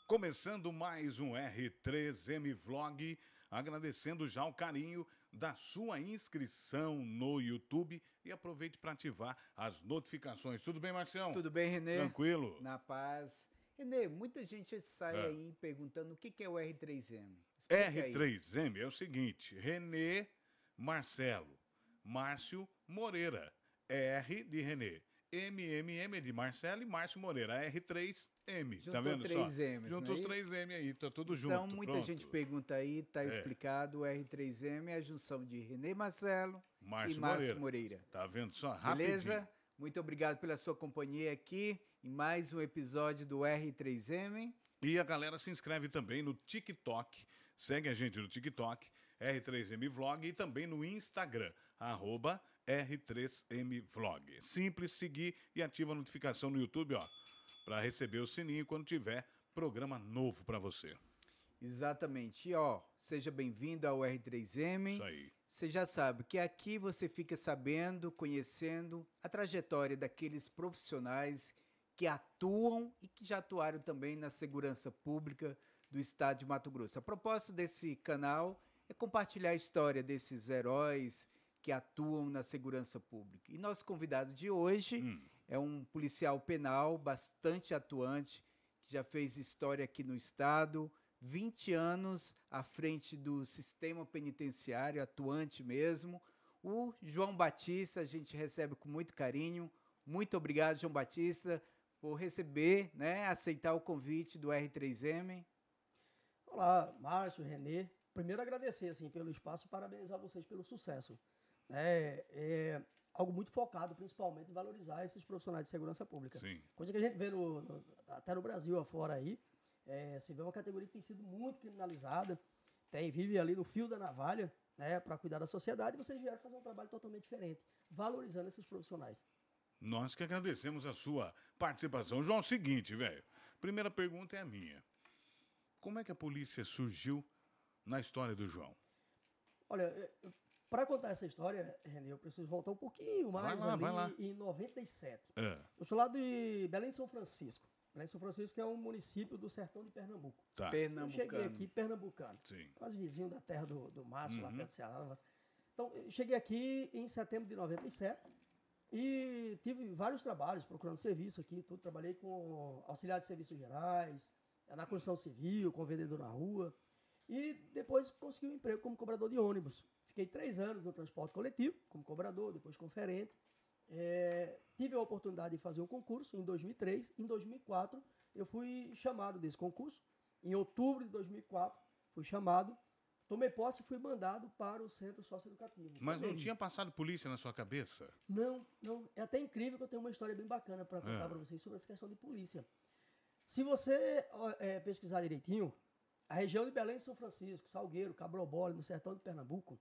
Começando mais um R3M Vlog, agradecendo já o carinho da sua inscrição no YouTube e aproveite para ativar as notificações. Tudo bem, Marcião? Tudo bem, Renê? Tranquilo? Na paz. Renê, muita gente sai aí perguntando o que é o R3M. Explica aí. R3M é o seguinte: Renê Marcelo, Márcio Moreira, R de Renê, MMM de Marcelo e Márcio Moreira, R3M. Juntou Tá vendo três só? M's, Juntou não é os isso? três M aí, tá tudo junto. Então, muita pronto. gente pergunta aí, tá explicado, o R3M é a junção de Renê Marcelo e Márcio Moreira. Tá vendo só? Rapidinho. Beleza? Muito obrigado pela sua companhia aqui em mais um episódio do R3M. E a galera se inscreve também no TikTok. Segue a gente no TikTok, R3M Vlog, e também no Instagram, @R3M Vlog. Simples, seguir e ativa a notificação no YouTube, ó, para receber o sininho quando tiver programa novo para você. Exatamente. E, ó, seja bem-vindo ao R3M. Isso aí. Você já sabe que aqui você fica sabendo, conhecendo a trajetória daqueles profissionais que atuam e que já atuaram também na segurança pública do estado de Mato Grosso. A proposta desse canal é compartilhar a história desses heróis que atuam na segurança pública. E nosso convidado de hoje é um policial penal bastante atuante, que já fez história aqui no estado, 20 anos à frente do sistema penitenciário, atuante mesmo. O João Batista, a gente recebe com muito carinho. Muito obrigado, João Batista, por receber, aceitar o convite do R3M. Olá, Márcio, Renê. Primeiro agradecer pelo espaço e parabenizar vocês pelo sucesso. É algo muito focado, principalmente, em valorizar esses profissionais de segurança pública. Sim. Coisa que a gente vê até no Brasil afora aí. Você vê uma categoria que tem sido muito criminalizada, vive ali no fio da navalha, para cuidar da sociedade, e vocês vieram fazer um trabalho totalmente diferente, valorizando esses profissionais. Nós que agradecemos a sua participação. João, é o seguinte, velho. Primeira pergunta é a minha. Como é que a polícia surgiu na história do João? Olha, para contar essa história, Renê, eu preciso voltar um pouquinho mais vai lá. Em 97. Eu sou lá de Belém de São Francisco. Belém de São Francisco é um município do sertão de Pernambuco. Tá. Eu cheguei aqui, pernambucano. Sim. Quase vizinho da terra do Márcio, lá perto do Ceará. Então, eu cheguei aqui em setembro de 97 e tive vários trabalhos procurando serviço aqui. Trabalhei com auxiliar de serviços gerais, na construção civil, com vendedor na rua. E depois consegui um emprego como cobrador de ônibus. Fiquei 3 anos no transporte coletivo, como cobrador, depois conferente. Tive a oportunidade de fazer um concurso em 2003. Em 2004, eu fui chamado desse concurso. Em outubro de 2004, fui chamado. Tomei posse e fui mandado para o centro socioeducativo. Mas não tinha passado polícia na sua cabeça? Não. É até incrível que eu tenho uma história bem bacana para contar para vocês sobre essa questão de polícia. Se você pesquisar direitinho, a região de Belém de São Francisco, Salgueiro, Cabrobole, no sertão de Pernambuco,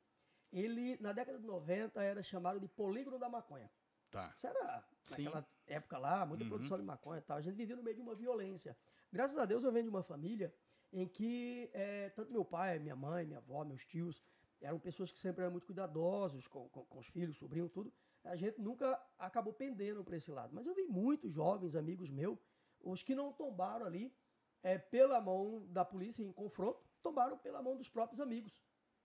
ele, na década de 90, era chamado de polígono da maconha. Tá. Isso era, naquela época lá, muita produção de maconha e tal. A gente vivia no meio de uma violência. Graças a Deus eu venho de uma família em que tanto meu pai, minha mãe, minha avó, meus tios, eram pessoas que sempre eram muito cuidadosos com os filhos, sobrinhos, tudo. A gente nunca acabou pendendo para esse lado. Mas eu vi muitos jovens, amigos meus, os que não tombaram ali pela mão da polícia em confronto, tombaram pela mão dos próprios amigos.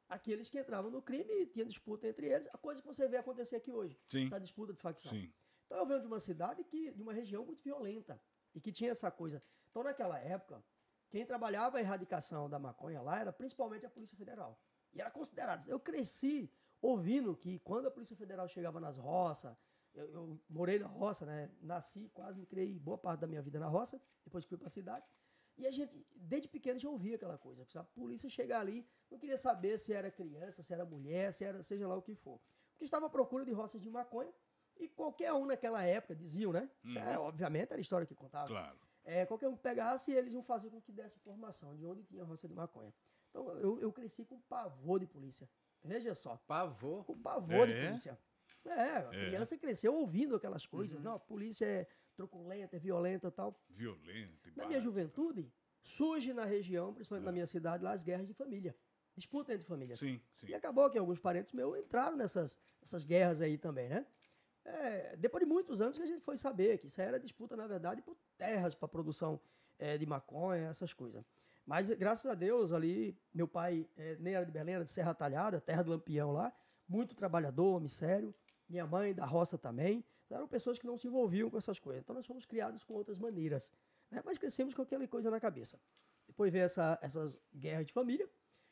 Aqueles que entravam no crime e tinha disputa entre eles, a coisa que você vê acontecer aqui hoje. Sim. Essa disputa de facção. Sim. Então eu venho de uma cidade, de uma região muito violenta e que tinha essa coisa. Então naquela época, quem trabalhava a erradicação da maconha lá era principalmente a Polícia Federal. E era considerado. Eu cresci ouvindo que quando a Polícia Federal chegava nas roças, eu morei na roça, nasci, quase me criei boa parte da minha vida na roça, depois que fui para a cidade. E a gente, desde pequeno, já ouvia aquela coisa. A polícia chegar ali, não queria saber se era criança, se era mulher, seja lá o que for. Porque estava à procura de roças de maconha e qualquer um naquela época, diziam, né? Isso obviamente era a história que contava. Claro. Qualquer um que pegasse, eles iam fazer com que desse informação de onde tinha roça de maconha. Então eu cresci com pavor de polícia. Veja só. Pavor? Com pavor de polícia. A criança cresceu ouvindo aquelas coisas. Não, a polícia é truculenta, é violenta e tal. Violenta. Na minha juventude, surge na região, principalmente na minha cidade, lá as guerras de família. Disputa entre famílias. Sim. E acabou que alguns parentes meus entraram nessas guerras aí também, né? Depois de muitos anos que a gente foi saber que isso era disputa, na verdade, por terras para produção de maconha, essas coisas. Mas, graças a Deus, ali, meu pai nem era de Belém, era de Serra Talhada, terra do Lampião lá, muito trabalhador, homem sério, minha mãe da roça também, eram pessoas que não se envolviam com essas coisas. Então, nós fomos criados com outras maneiras, né? Mas crescemos com aquela coisa na cabeça. Depois veio essas guerras de família,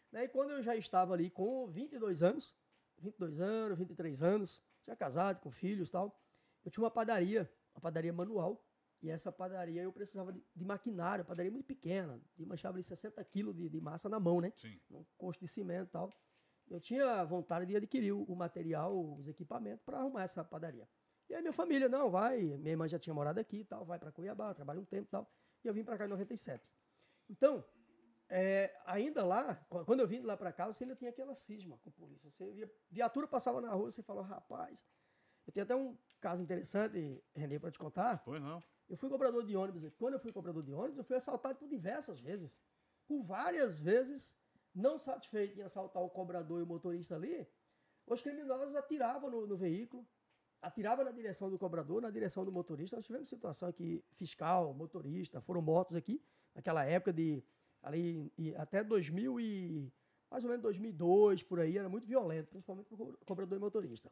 né? E quando eu já estava ali com 22 anos, 23 anos, já casado, com filhos e tal, eu tinha uma padaria manual, e essa padaria eu precisava de maquinário, padaria muito pequena, de manchava ali 60 quilos de massa na mão, né? Sim. Um costo de cimento e tal. Eu tinha vontade de adquirir o material, os equipamentos para arrumar essa padaria. E aí minha família, não, vai, minha irmã já tinha morado aqui e tal, vai para Cuiabá, trabalha um tempo e tal, e eu vim para cá em 97. Então, ainda lá, quando eu vim de lá para cá, você ainda tinha aquela cisma com a polícia. Você via, viatura passava na rua, você falou, rapaz, eu tenho até um caso interessante, Renê, para te contar. Pois não. Eu fui cobrador de ônibus, e quando eu fui cobrador de ônibus, eu fui assaltado por diversas vezes. Por várias vezes, não satisfeito em assaltar o cobrador e o motorista ali, os criminosos atiravam no veículo, atiravam na direção do cobrador, na direção do motorista. Nós tivemos situação aqui, fiscal, motorista, foram mortos aqui, naquela época ali até 2000 e mais ou menos 2002, por aí, era muito violento, principalmente para o cobrador e motorista.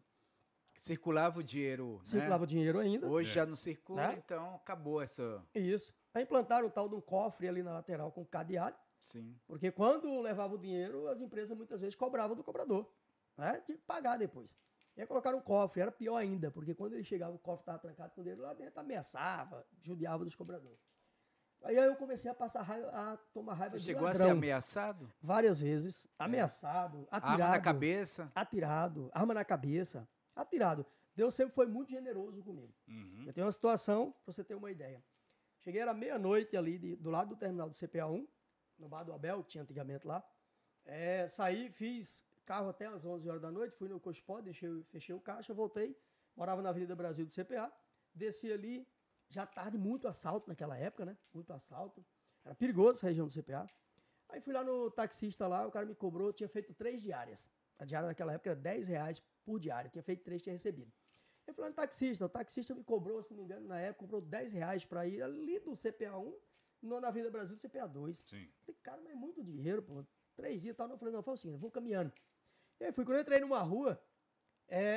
Circulava o dinheiro, Circulava o dinheiro ainda. Hoje já não circula, né? então acabou essa... Isso. Aí implantaram um tal de um cofre ali na lateral com cadeado, Sim. porque quando levava o dinheiro, as empresas muitas vezes cobravam do cobrador, né? Tinha que pagar depois. E aí colocaram um cofre, era pior ainda, porque quando ele chegava, o cofre estava trancado com o dinheiro lá dentro, ameaçava, judiava dos cobradores. Aí eu comecei a passar raiva, a tomar raiva Você de chegou ladrão. a ser ameaçado? Várias vezes, ameaçado, atirado. Arma na cabeça? Atirado, arma na cabeça, atirado. Deus sempre foi muito generoso comigo. Uhum. Eu tenho uma situação, para você ter uma ideia. Cheguei, era meia-noite ali, do lado do terminal do CPA1, no bar do Abel, que tinha antigamente lá. Saí, fiz carro até às 11 horas da noite, fui no Cospó, fechei o caixa, voltei, morava na Avenida Brasil do CPA, desci ali, já tarde, muito assalto naquela época, né? Muito assalto. Era perigoso essa região do CPA. Aí fui lá no taxista lá, o cara me cobrou, tinha feito 3 diárias. A diária naquela época era R$10 por diária, tinha feito 3, tinha recebido. Eu fui lá no taxista, o taxista me cobrou, se não me engano, na época, cobrou R$10 para ir ali do CPA1, na Avenida Brasil do CPA2. Sim. Falei, cara, mas é muito dinheiro, pô. 3 dias e tal. Eu falei, não, foi assim, eu vou caminhando. E aí quando eu entrei numa rua,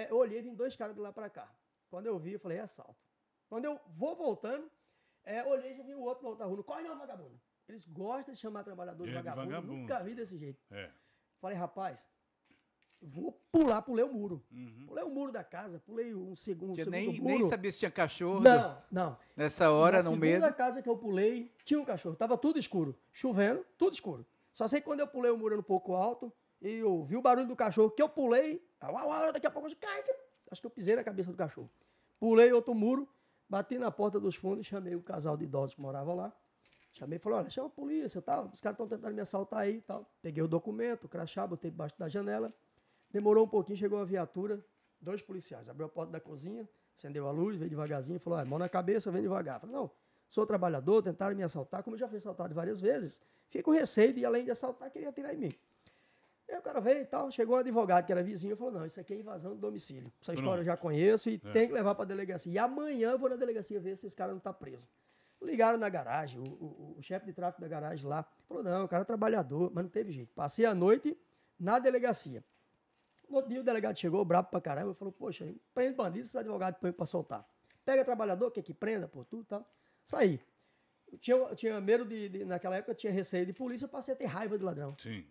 eu olhei e vim 2 caras de lá para cá. Quando eu vi, eu falei, é assalto. Quando eu vou voltando, olhei e já vi o outro na outra rua. Não corre não, vagabundo. Eles gostam de chamar trabalhador de vagabundo. Nunca vi desse jeito. Falei, rapaz, vou pulei o muro. Uhum. Pulei o muro da casa, pulei um segundo muro. Nem sabia se tinha cachorro. Não. Nessa hora, no medo. Na segunda casa que eu pulei, tinha um cachorro. Tava tudo escuro. Chovendo, tudo escuro. Só sei que quando eu pulei o muro um pouco alto, e eu vi o barulho do cachorro, que eu pulei, daqui a pouco eu acho que eu pisei na cabeça do cachorro. Pulei outro muro, bati na porta dos fundos, chamei o casal de idosos que morava lá. Chamei e falei, olha, chama a polícia e tal. Os caras estão tentando me assaltar aí e tal. Peguei o documento, o crachá, botei debaixo da janela. Demorou um pouquinho, chegou uma viatura, 2 policiais. Abriu a porta da cozinha, acendeu a luz, veio devagarzinho e falou, mão na cabeça, vem devagar. Falei, não, sou trabalhador, tentaram me assaltar. Como eu já fui assaltado várias vezes, fiquei com receio de, além de assaltar, queria atirar em mim. Aí o cara veio e tal, chegou um advogado que era vizinho e falou, não, isso aqui é invasão de domicílio. Essa história eu já conheço e tem que levar para a delegacia. E amanhã eu vou na delegacia ver se esse cara não está preso. Ligaram na garagem, o chefe de tráfego da garagem lá falou, não, o cara é trabalhador, mas não teve jeito. Passei a noite na delegacia. No outro dia o delegado chegou, brabo pra caramba, falou, poxa, prende bandido, esses advogados põem pra soltar. Pega trabalhador, que prenda, pô, tudo e tal. Saí. Eu tinha medo naquela época, tinha receio de polícia, eu passei a ter raiva de ladrão. Sim.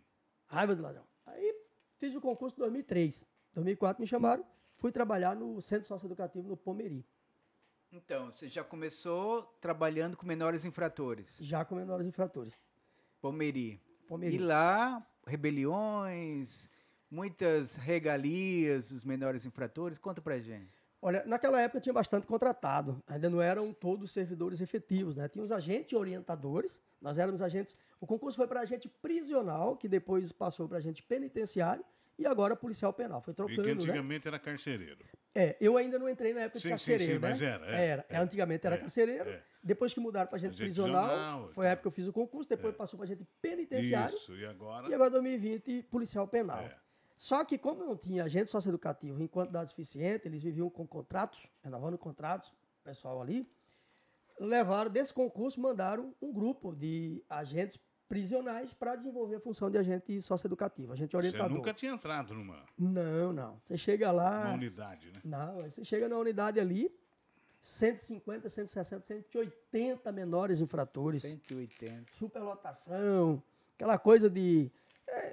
Raiva de ladrão. Aí fiz o concurso em 2003. Em 2004 me chamaram, fui trabalhar no Centro Socioeducativo no Pomeri. Então, você já começou trabalhando com menores infratores. Já com menores infratores. Pomeri. Pomeri. E lá, rebeliões, muitas regalias dos menores infratores. Conta pra gente. Olha, naquela época tinha bastante contratado, ainda não eram todos servidores efetivos, né? Tinha os agentes orientadores, nós éramos agentes, o concurso foi para agente prisional, que depois passou para agente penitenciário, e agora policial penal, foi trocando, E que antigamente era carcereiro. Eu ainda não entrei na época de carcereiro, sim, né? mas era. Antigamente era carcereiro, depois que mudaram para agente prisional, foi a época que eu fiz o concurso, depois passou para agente penitenciário, Isso, e agora 2020, policial penal. Só que como não tinha agente socioeducativo em quantidade suficiente, eles viviam com contratos, renovando contratos, o pessoal ali, levaram, desse concurso, mandaram um grupo de agentes prisionais para desenvolver a função de agente socioeducativo, agente orientador. Você nunca tinha entrado numa Não. Você chega lá... unidade, né? Não, aí você chega na unidade ali, 150, 160, 180 menores infratores. 180. Superlotação, aquela coisa de...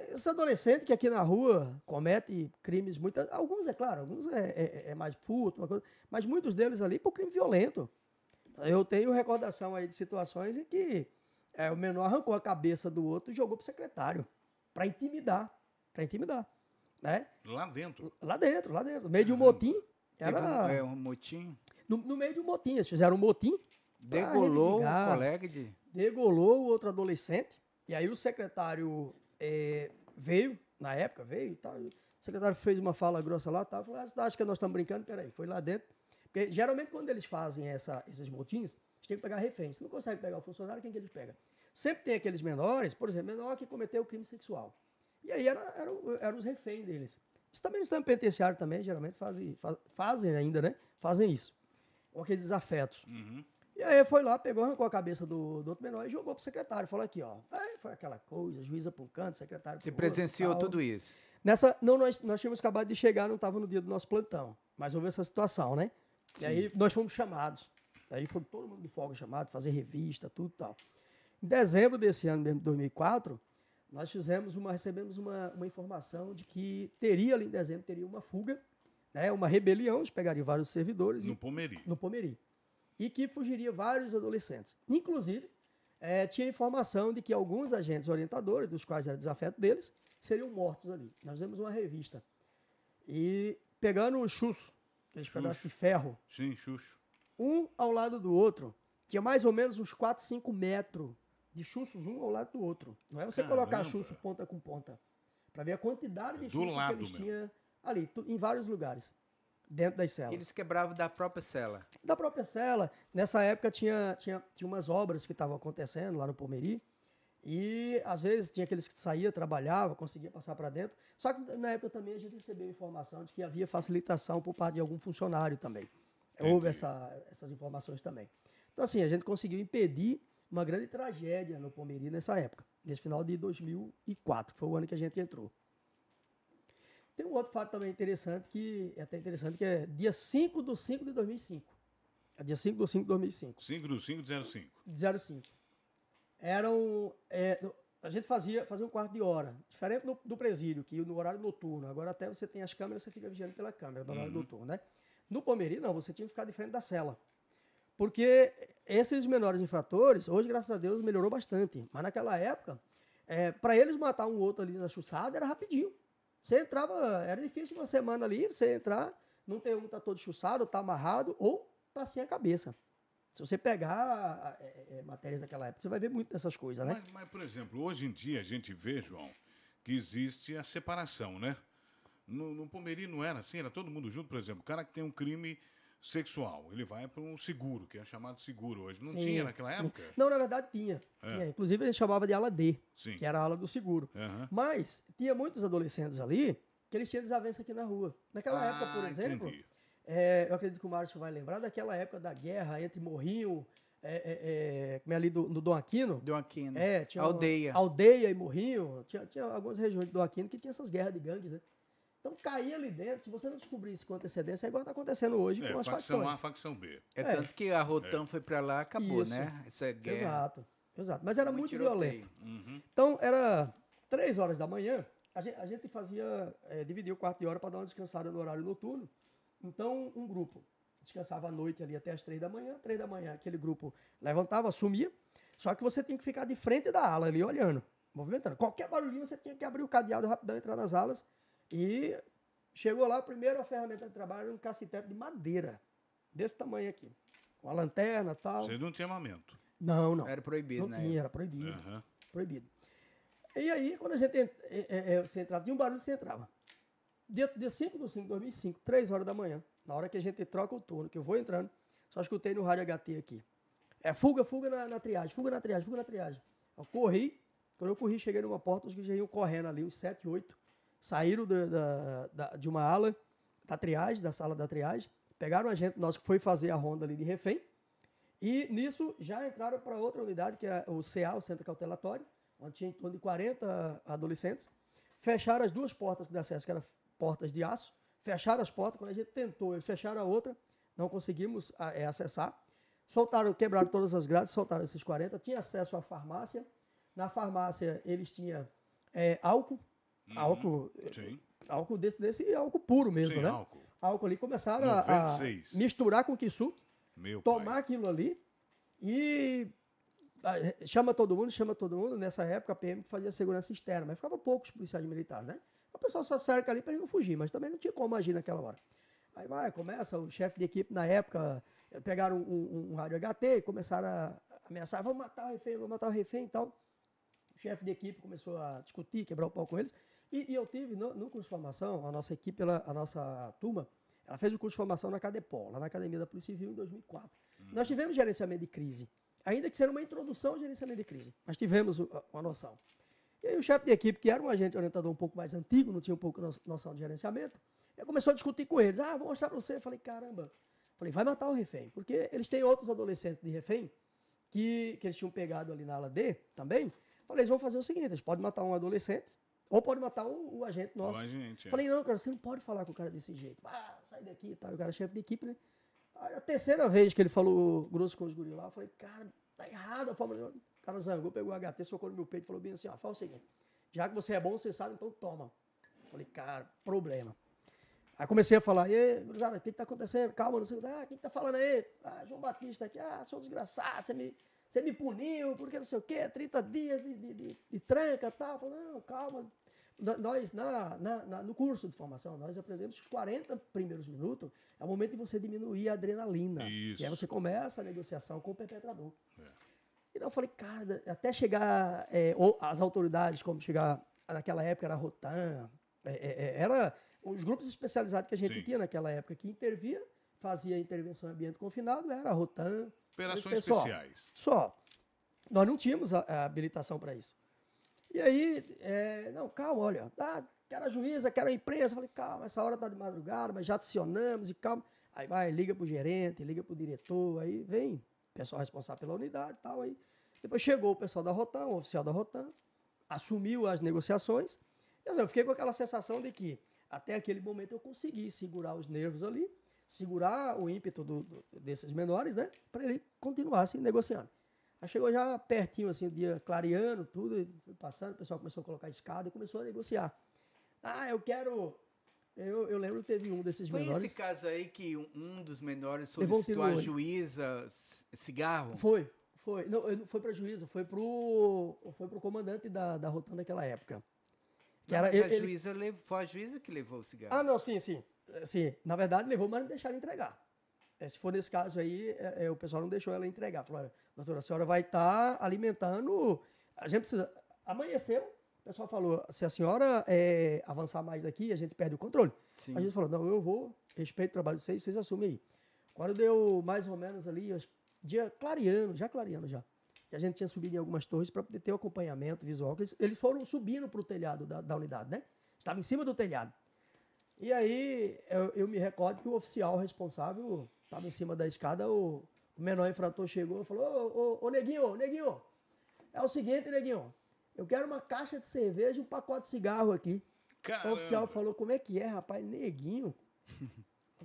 esse adolescente que aqui na rua comete crimes, alguns é claro, alguns é mais furto, uma coisa, mas muitos deles ali por crime violento. Eu tenho recordação aí de situações em que o menor arrancou a cabeça do outro e jogou pro secretário, para intimidar, né? Lá dentro. Lá dentro, no meio de um motim. Teve um motim? No meio de um motim, eles fizeram um motim. Degolou o colega de... Degolou o outro adolescente, e aí o secretário veio, na época, e tal. O secretário fez uma fala grossa lá, tal, falou, você acha que nós estamos brincando? Peraí, foi lá dentro. Porque geralmente quando eles fazem esses motins, eles têm que pegar refém. Se não consegue pegar o funcionário, quem que eles pegam? Sempre tem aqueles menores, por exemplo, menor que cometeu crime sexual. E aí eram os reféns deles. Isso também no sistema penitenciário também, geralmente fazem ainda, né? Fazem isso. Ou aqueles desafetos. Uhum. E aí foi lá, pegou, arrancou a cabeça do outro menor e jogou pro secretário. Falou aqui, ó. Aí foi aquela coisa, juíza para um canto, secretário Você pro presenciou outro, tudo isso? Nós tínhamos acabado de chegar, não estava no dia do nosso plantão. Mas houve essa situação, né? Sim. E aí nós fomos chamados. Aí foi todo mundo de folga chamado, fazer revista, tudo e tal. Em dezembro desse ano mesmo, de 2004, nós recebemos uma informação de que ali em dezembro, teria uma fuga, né, uma rebelião, eles pegariam vários servidores. No Pomeri. E que fugiria vários adolescentes. Inclusive, tinha informação de que alguns agentes orientadores, dos quais era desafeto deles, seriam mortos ali. Nós fizemos uma revista. E pegando o chuço, aqueles pedaços de ferro. Sim, chucho. Um ao lado do outro, tinha mais ou menos uns 4, 5 metros de chuços um ao lado do outro. Não é você colocar chuço ponta com ponta. Para ver a quantidade de chuços que eles tinham ali, em vários lugares, dentro das celas. Eles quebravam da própria cela? Da própria cela. Nessa época tinha umas obras que estavam acontecendo lá no Pomeri. E, às vezes, tinha aqueles que saíam, trabalhavam, conseguia passar para dentro. Só que, na época, também a gente recebeu informação de que havia facilitação por parte de algum funcionário também. Entendi. Houve essas informações também. Então, assim, a gente conseguiu impedir uma grande tragédia no Pomeri nessa época, nesse final de 2004, que foi o ano que a gente entrou. Tem um outro fato também interessante, que é dia 5 de 5 de 2005. É dia 5 de 5 de 2005. 5 de 5 de 05. 05. A gente fazia um quarto de hora, diferente do presídio, que no horário noturno. Agora até você tem as câmeras, você fica vigiando pela câmera no horário noturno, né? No Pomeri, não, você tinha que ficar de frente da cela. Porque esses menores infratores, hoje, graças a Deus, melhorou bastante. Mas naquela época, para eles matar um outro ali na chuçada, era rapidinho. Você entrava, era difícil uma semana ali, você entrar, não tem um tá todo chuçado, tá amarrado, ou tá sem a cabeça. Se você pegar matérias daquela época, você vai ver muito dessas coisas, né? Mas, por exemplo, hoje em dia a gente vê, João, que existe a separação, né? No Pomeri não era assim, era todo mundo junto, por exemplo. O cara que tem um crime sexual, ele vai para um seguro, que é chamado seguro hoje. Não tinha naquela época? Não, na verdade tinha. Inclusive a gente chamava de ala D, que era a ala do seguro. Uhum. Mas tinha muitos adolescentes ali que eles tinham desavença aqui na rua. Naquela época, por exemplo, eu acredito que o Márcio vai lembrar daquela época da guerra entre Morrinho, como é ali no Dom Aquino. Dom Aquino. Tinha Aldeia e Morrinho. Tinha algumas regiões do Dom Aquino que tinha essas guerras de gangues, né? Então caía ali dentro, se você não descobrisse com antecedência, é igual está acontecendo hoje com as facções. Facção A, facção B. Tanto que a Rotan foi para lá, acabou, né? Essa guerra. Exato. Mas era muito violento. Uhum. Então, era 3 horas da manhã, a gente dividia o quarto de hora para dar uma descansada no horário noturno. Então, um grupo descansava à noite ali até as 3 da manhã. 3 da manhã, aquele grupo levantava, sumia. Só que você tinha que ficar de frente da ala ali, olhando, movimentando. Qualquer barulhinho, você tinha que abrir o cadeado rapidão, entrar nas alas. E chegou lá, a primeira ferramenta de trabalho era um cacetete de madeira, desse tamanho aqui, com a lanterna e tal. Você não tinha armamento? Não. Era proibido, né? Não tinha, era proibido. Uhum. Proibido. E aí, quando a gente você entrava, de um barulho você entrava. Dia 5 de 5 de 2005, 3 horas da manhã, na hora que a gente troca o turno, que eu vou entrando, só escutei no rádio HT aqui. Fuga na triagem, fuga na triagem. Eu corri, quando eu corri, cheguei numa porta, os que já iam correndo ali, uns 7, 8, saíram de uma ala da triagem, da sala da triagem, pegaram a gente, nós que foi fazer a ronda ali de refém, E nisso já entraram para outra unidade, que é o CA, o Centro Cautelatório, onde tinha em torno de 40 adolescentes. Fecharam as duas portas de acesso, que eram portas de aço. Fecharam as portas, quando a gente tentou, eles fecharam a outra, não conseguimos acessar. Soltaram, quebraram todas as grades, soltaram esses 40. Tinha acesso à farmácia. Na farmácia eles tinham álcool. Álcool desse álcool puro mesmo, né? Álcool ali. Começaram a misturar com quissuque, tomar aquilo ali e chama todo mundo. Nessa época a PM fazia segurança externa, mas ficava poucos policiais militares, né? O pessoal só cerca ali para ele não fugir, mas também não tinha como agir naquela hora. Aí começa, o chefe de equipe na época, pegaram um rádio HT e começaram a ameaçar, vamos matar o refém e tal. O chefe de equipe começou a discutir, quebrar o pau com eles. E eu tive, no curso de formação, a nossa equipe, a nossa turma, ela fez o curso de formação na Cadepol, lá na Academia da Polícia Civil, em 2004. Nós tivemos gerenciamento de crise, ainda que seja uma introdução ao gerenciamento de crise, mas tivemos uma noção. E aí o chefe de equipe, que era um agente orientador um pouco mais antigo, não tinha um pouco noção de gerenciamento, ele começou a discutir com eles. Vou mostrar para você. Eu falei, caramba. Falei, vai matar o refém, porque eles têm outros adolescentes de refém que eles tinham pegado ali na ala D também. Falei, eles vão fazer o seguinte, eles podem matar um adolescente, ou pode matar o agente nosso. Falei, não, cara, você não pode falar com o cara desse jeito. Sai daqui e tal. O cara é chefe de equipe, né? Aí, a terceira vez que ele falou grosso com os guris lá, eu falei, cara, tá errado a forma de... O cara zangou, pegou o HT, socou no meu peito e falou bem assim, fala o seguinte, já que você é bom, você sabe, então toma. Falei, cara, problema. Aí comecei a falar, e gurizada, o que tá acontecendo? Calma, não sei o que. Quem tá falando aí? João Batista aqui, seu desgraçado, você me puniu, porque não sei o quê, 30 dias de tranca e tal. Falei, não, calma. Nós, no curso de formação, nós aprendemos que os 40 primeiros minutos é o momento de você diminuir a adrenalina. Isso. E aí você começa a negociação com o perpetrador. E eu falei, cara, até chegar as autoridades, como chegar, naquela época era a Rotan, era os grupos especializados que a gente tinha naquela época, que intervia, fazia intervenção em ambiente confinado, era a Rotan. Operações especiais. Só. Nós não tínhamos a habilitação para isso. E aí, não, calma, olha, quero a juíza, quero a imprensa. Falei, calma, essa hora tá de madrugada, mas já acionamos e calma. Aí vai, liga pro gerente, liga pro diretor, aí vem o pessoal responsável pela unidade e tal. Aí depois chegou o pessoal da Rotan, o oficial da Rotan, assumiu as negociações. E assim, eu fiquei com aquela sensação de que até aquele momento eu consegui segurar os nervos ali, segurar o ímpeto desses menores, né, para ele continuassem negociando. Aí chegou já pertinho, assim, o dia clareando, tudo, foi passando, o pessoal começou a colocar escada e começou a negociar. Eu quero... Eu lembro que teve um desses menores... Foi esse caso aí que um dos menores solicitou a juíza cigarro? Foi. Não foi pra juíza, foi pro comandante da Rotan daquela época. Que não, era, foi a juíza que levou o cigarro. Não, sim. Na verdade, levou, mas não deixaram entregar. Se for nesse caso aí, o pessoal não deixou ela entregar. Falou, doutora, a senhora vai estar alimentando... A gente precisa... Amanheceu, o pessoal falou, se a senhora avançar mais daqui, a gente perde o controle. Sim. A gente falou, não, eu vou, respeito o trabalho de vocês assumem aí. Quando deu mais ou menos ali, dia clareando já. E a gente tinha subido em algumas torres para poder ter o acompanhamento visual. Eles foram subindo para o telhado da unidade, né? Estava em cima do telhado. E aí, eu me recordo que o oficial responsável estava em cima da escada, o menor infrator chegou e falou, ô Neguinho, é o seguinte, Neguinho, eu quero uma caixa de cerveja e um pacote de cigarro aqui. Caramba. O oficial falou, como é que é, rapaz? Neguinho?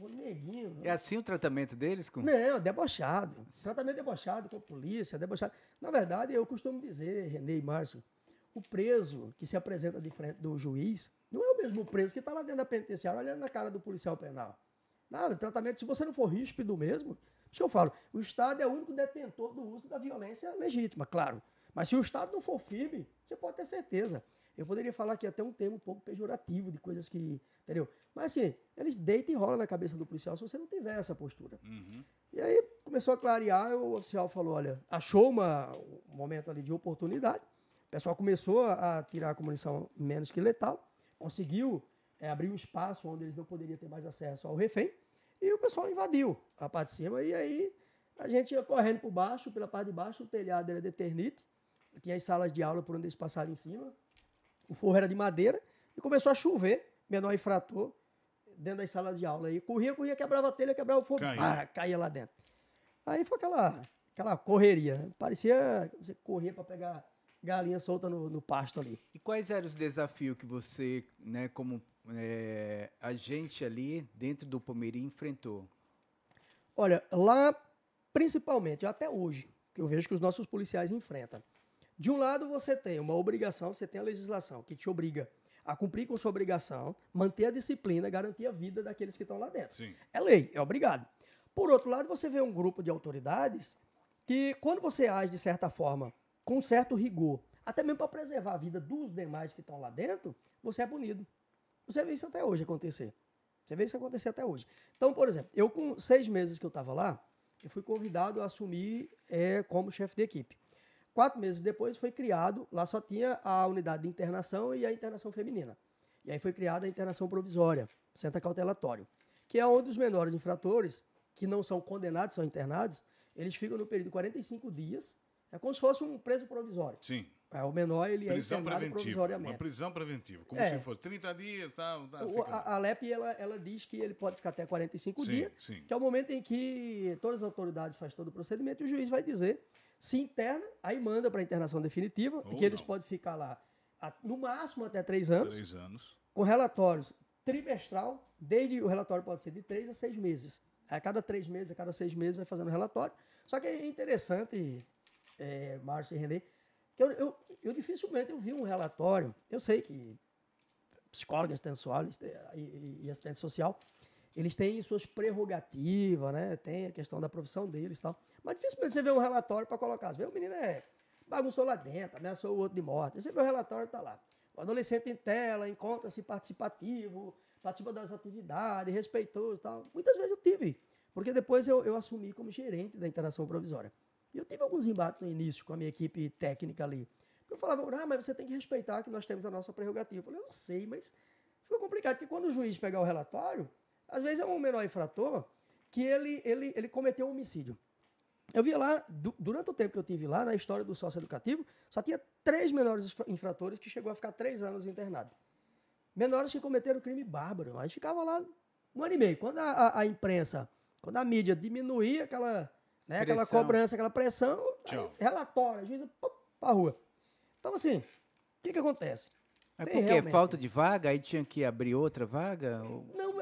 Neguinho. É assim o tratamento deles? Não, debochado. Tratamento debochado com a polícia, debochado. Na verdade, eu costumo dizer, Renê e Márcio, o preso que se apresenta de frente do juiz não é o mesmo preso que está lá dentro da penitenciária olhando na cara do policial penal. Nada, tratamento, se você não for ríspido mesmo, isso que eu falo, o Estado é o único detentor do uso da violência legítima, claro. Mas se o Estado não for firme, você pode ter certeza. Eu poderia falar aqui até um termo um pouco pejorativo de coisas que... Entendeu? Mas assim, eles deitam e rolam na cabeça do policial se você não tiver essa postura. Uhum. E aí começou a clarear, o oficial falou, olha, achou um momento ali de oportunidade, o pessoal começou a tirar a munição menos que letal, conseguiu abrir um espaço onde eles não poderiam ter mais acesso ao refém, e o pessoal invadiu a parte de cima, e aí a gente ia correndo por baixo, pela parte de baixo, o telhado era de eternite, tinha as salas de aula por onde eles passavam em cima, o forro era de madeira, e começou a chover, menor infrator, dentro das salas de aula. E corria, quebrava a telha, quebrava o forro, caía lá dentro. Aí foi aquela correria, né? Parecia que você corria para pegar galinha solta no pasto ali. E quais eram os desafios que você, né, como agente ali dentro do Palmeirinho enfrentou? Olha, lá, principalmente, até hoje, que eu vejo que os nossos policiais enfrentam. De um lado, você tem uma obrigação, você tem a legislação que te obriga a cumprir com sua obrigação, manter a disciplina, garantir a vida daqueles que estão lá dentro. Sim. É lei, é obrigado. Por outro lado, você vê um grupo de autoridades que, quando você age de certa forma, com certo rigor, até mesmo para preservar a vida dos demais que estão lá dentro, você é punido. Você vê isso até hoje acontecer. Você vê isso acontecer até hoje. Então, por exemplo, eu com 6 meses que eu estava lá, eu fui convidado a assumir como chefe de equipe. 4 meses depois foi criado, lá só tinha a unidade de internação e a internação feminina. E aí foi criada a internação provisória, centro cautelatório, que é onde os menores infratores, que não são condenados, são internados, eles ficam no período de 45 dias, é como se fosse um preso provisório. Sim. O menor, ele Prisão é internado preventiva. provisoriamente. Uma prisão preventiva. Como se fosse 30 dias, tal. A LEP, ela diz que ele pode ficar até 45 Sim, dias, sim. que é o momento em que todas as autoridades fazem todo o procedimento e o juiz vai dizer se interna, aí manda para a internação definitiva, Ou que eles não. podem ficar lá no máximo até 3 anos, 3 anos. com relatórios trimestral, desde o relatório pode ser de 3 a 6 meses. A cada 3 meses, a cada 6 meses vai fazendo relatório. Só que é interessante, Márcio e Renê, que eu dificilmente eu vi um relatório, eu sei que psicólogo, e assistente social, eles têm suas prerrogativas, né? Tem a questão da profissão deles e tal. Mas dificilmente você vê um relatório para colocar. Você vê o menino bagunçou lá dentro, ameaçou o outro de morte. Você vê o relatório, tá lá. O adolescente em tela, encontra-se participativo, participa das atividades, respeitoso e tal. Muitas vezes eu tive, porque depois eu assumi como gerente da internação provisória. E eu tive alguns embates no início com a minha equipe técnica ali. Eu falava, mas você tem que respeitar que nós temos a nossa prerrogativa. Eu falei, eu não sei, mas ficou complicado, porque quando o juiz pegar o relatório, às vezes é um menor infrator que ele cometeu um homicídio. Eu via lá, durante o tempo que eu tive lá, na história do sócio educativo, só tinha 3 menores infratores que chegou a ficar 3 anos internado. Menores que cometeram crime bárbaro, mas ficava lá 1 ano e meio. Quando a imprensa, quando a mídia diminuía aquela cobrança, aquela pressão, aí, relatório, a juíza, para a rua. Então, assim, o que acontece? Mas por quê? Falta de vaga? Aí tinha que abrir outra vaga? Não,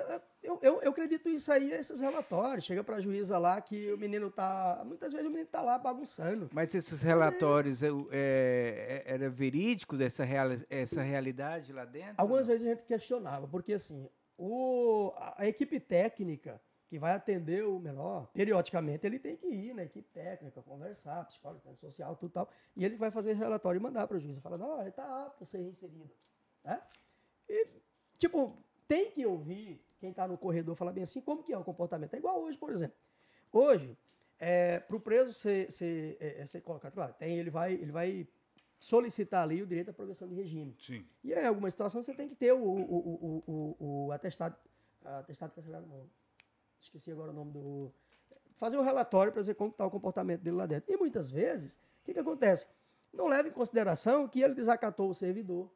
eu acredito isso aí, esses relatórios. Chega para a juíza lá que o menino tá... Muitas vezes o menino tá lá bagunçando. Mas esses relatórios era verídico dessa essa realidade lá dentro? Algumas vezes a gente questionava, porque assim, a equipe técnica que vai atender o menor, periodicamente ele tem que ir na equipe técnica, conversar, psicólogo, social, tudo tal, e ele vai fazer relatório e mandar para o juiz. Fala, não, ele está apto a ser reinserido. Né? E, tipo, tem que ouvir quem está no corredor falar bem assim, como que é o comportamento. É igual hoje, por exemplo. Hoje, para o preso ser colocado, claro, ele vai solicitar ali o direito à progressão de regime. Sim. E em algumas situações você tem que ter o atestado carcerário, não. Esqueci agora o nome do... Fazer um relatório para dizer como está o comportamento dele lá dentro. E muitas vezes, o que acontece? Não leva em consideração que ele desacatou o servidor,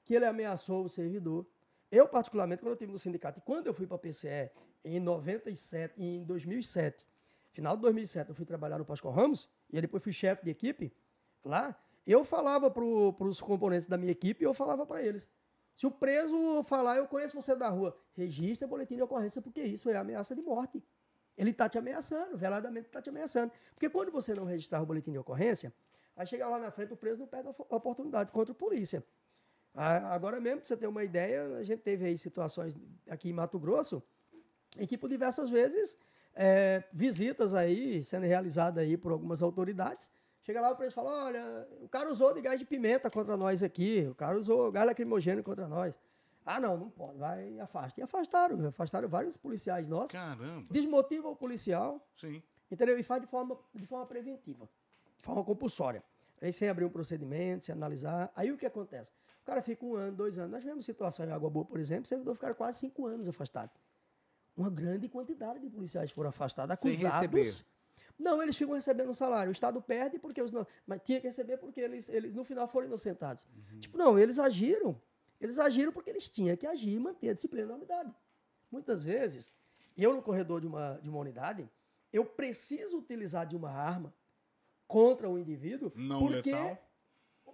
que ele ameaçou o servidor. Eu, particularmente, quando eu estive no sindicato, e quando eu fui para a PCE em 2007, final de 2007, eu fui trabalhar no Pascoal Ramos, e depois fui chefe de equipe lá, eu falava para os componentes da minha equipe, eu falava para eles, se o preso falar, eu conheço você da rua, registra boletim de ocorrência, porque isso é ameaça de morte. Ele está te ameaçando, veladamente está te ameaçando. Porque quando você não registrar o boletim de ocorrência, aí chega lá na frente, o preso não perde a oportunidade contra a polícia. Agora mesmo, para você ter uma ideia, a gente teve aí situações aqui em Mato Grosso, em que por diversas vezes, visitas aí, sendo realizadas aí por algumas autoridades, chega lá, o preso fala, olha, o cara usou de gás de pimenta contra nós aqui, o cara usou gás lacrimogêneo contra nós. Ah, não pode, vai, afasta. E afastaram vários policiais nossos. Caramba. Desmotiva o policial. Sim. Entendeu? E faz de forma preventiva, de forma compulsória. Aí sem abrir um procedimento, sem analisar. Aí o que acontece? O cara fica 1 ano, 2 anos. Nós tivemos situação em Água Boa, por exemplo, o servidor ficaram quase 5 anos afastado. Uma grande quantidade de policiais foram afastados, acusados. Sem receber. Não, eles ficam recebendo um salário. O Estado perde porque mas tinha que receber porque eles no final foram inocentados. Uhum. Tipo, não, eles agiram porque eles tinham que agir e manter a disciplina da unidade. Muitas vezes, eu no corredor de uma unidade, eu preciso utilizar de uma arma contra o indivíduo. Não letal?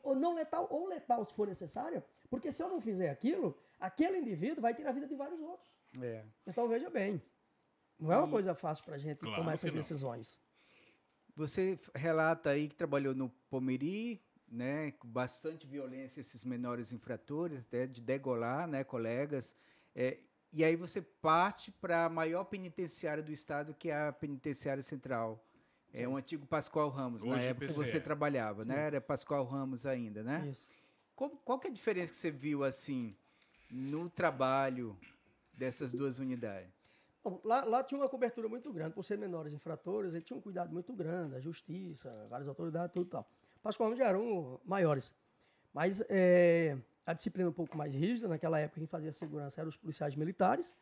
Ou não letal, ou letal se for necessária, porque se eu não fizer aquilo, aquele indivíduo vai tirar a vida de vários outros. Então, veja bem, não é uma coisa fácil para a gente tomar essas decisões. Você relata aí que trabalhou no Pomeri, né, com bastante violência, esses menores infratores, até de degolar, né, colegas. E aí você parte para a maior penitenciária do estado, que é a Penitenciária Central. Sim. É o antigo Pascoal Ramos, hoje na época que você trabalhava, né? Era Pascoal Ramos ainda, né? Isso. Qual que é a diferença que você viu, assim, no trabalho dessas duas unidades? Bom, lá tinha uma cobertura muito grande, por ser menores infratores, ele tinha um cuidado muito grande, a justiça, várias autoridades, tudo e tal. Pascoal Ramos já eram maiores, mas a disciplina um pouco mais rígida, naquela época quem fazia segurança eram os policiais militares,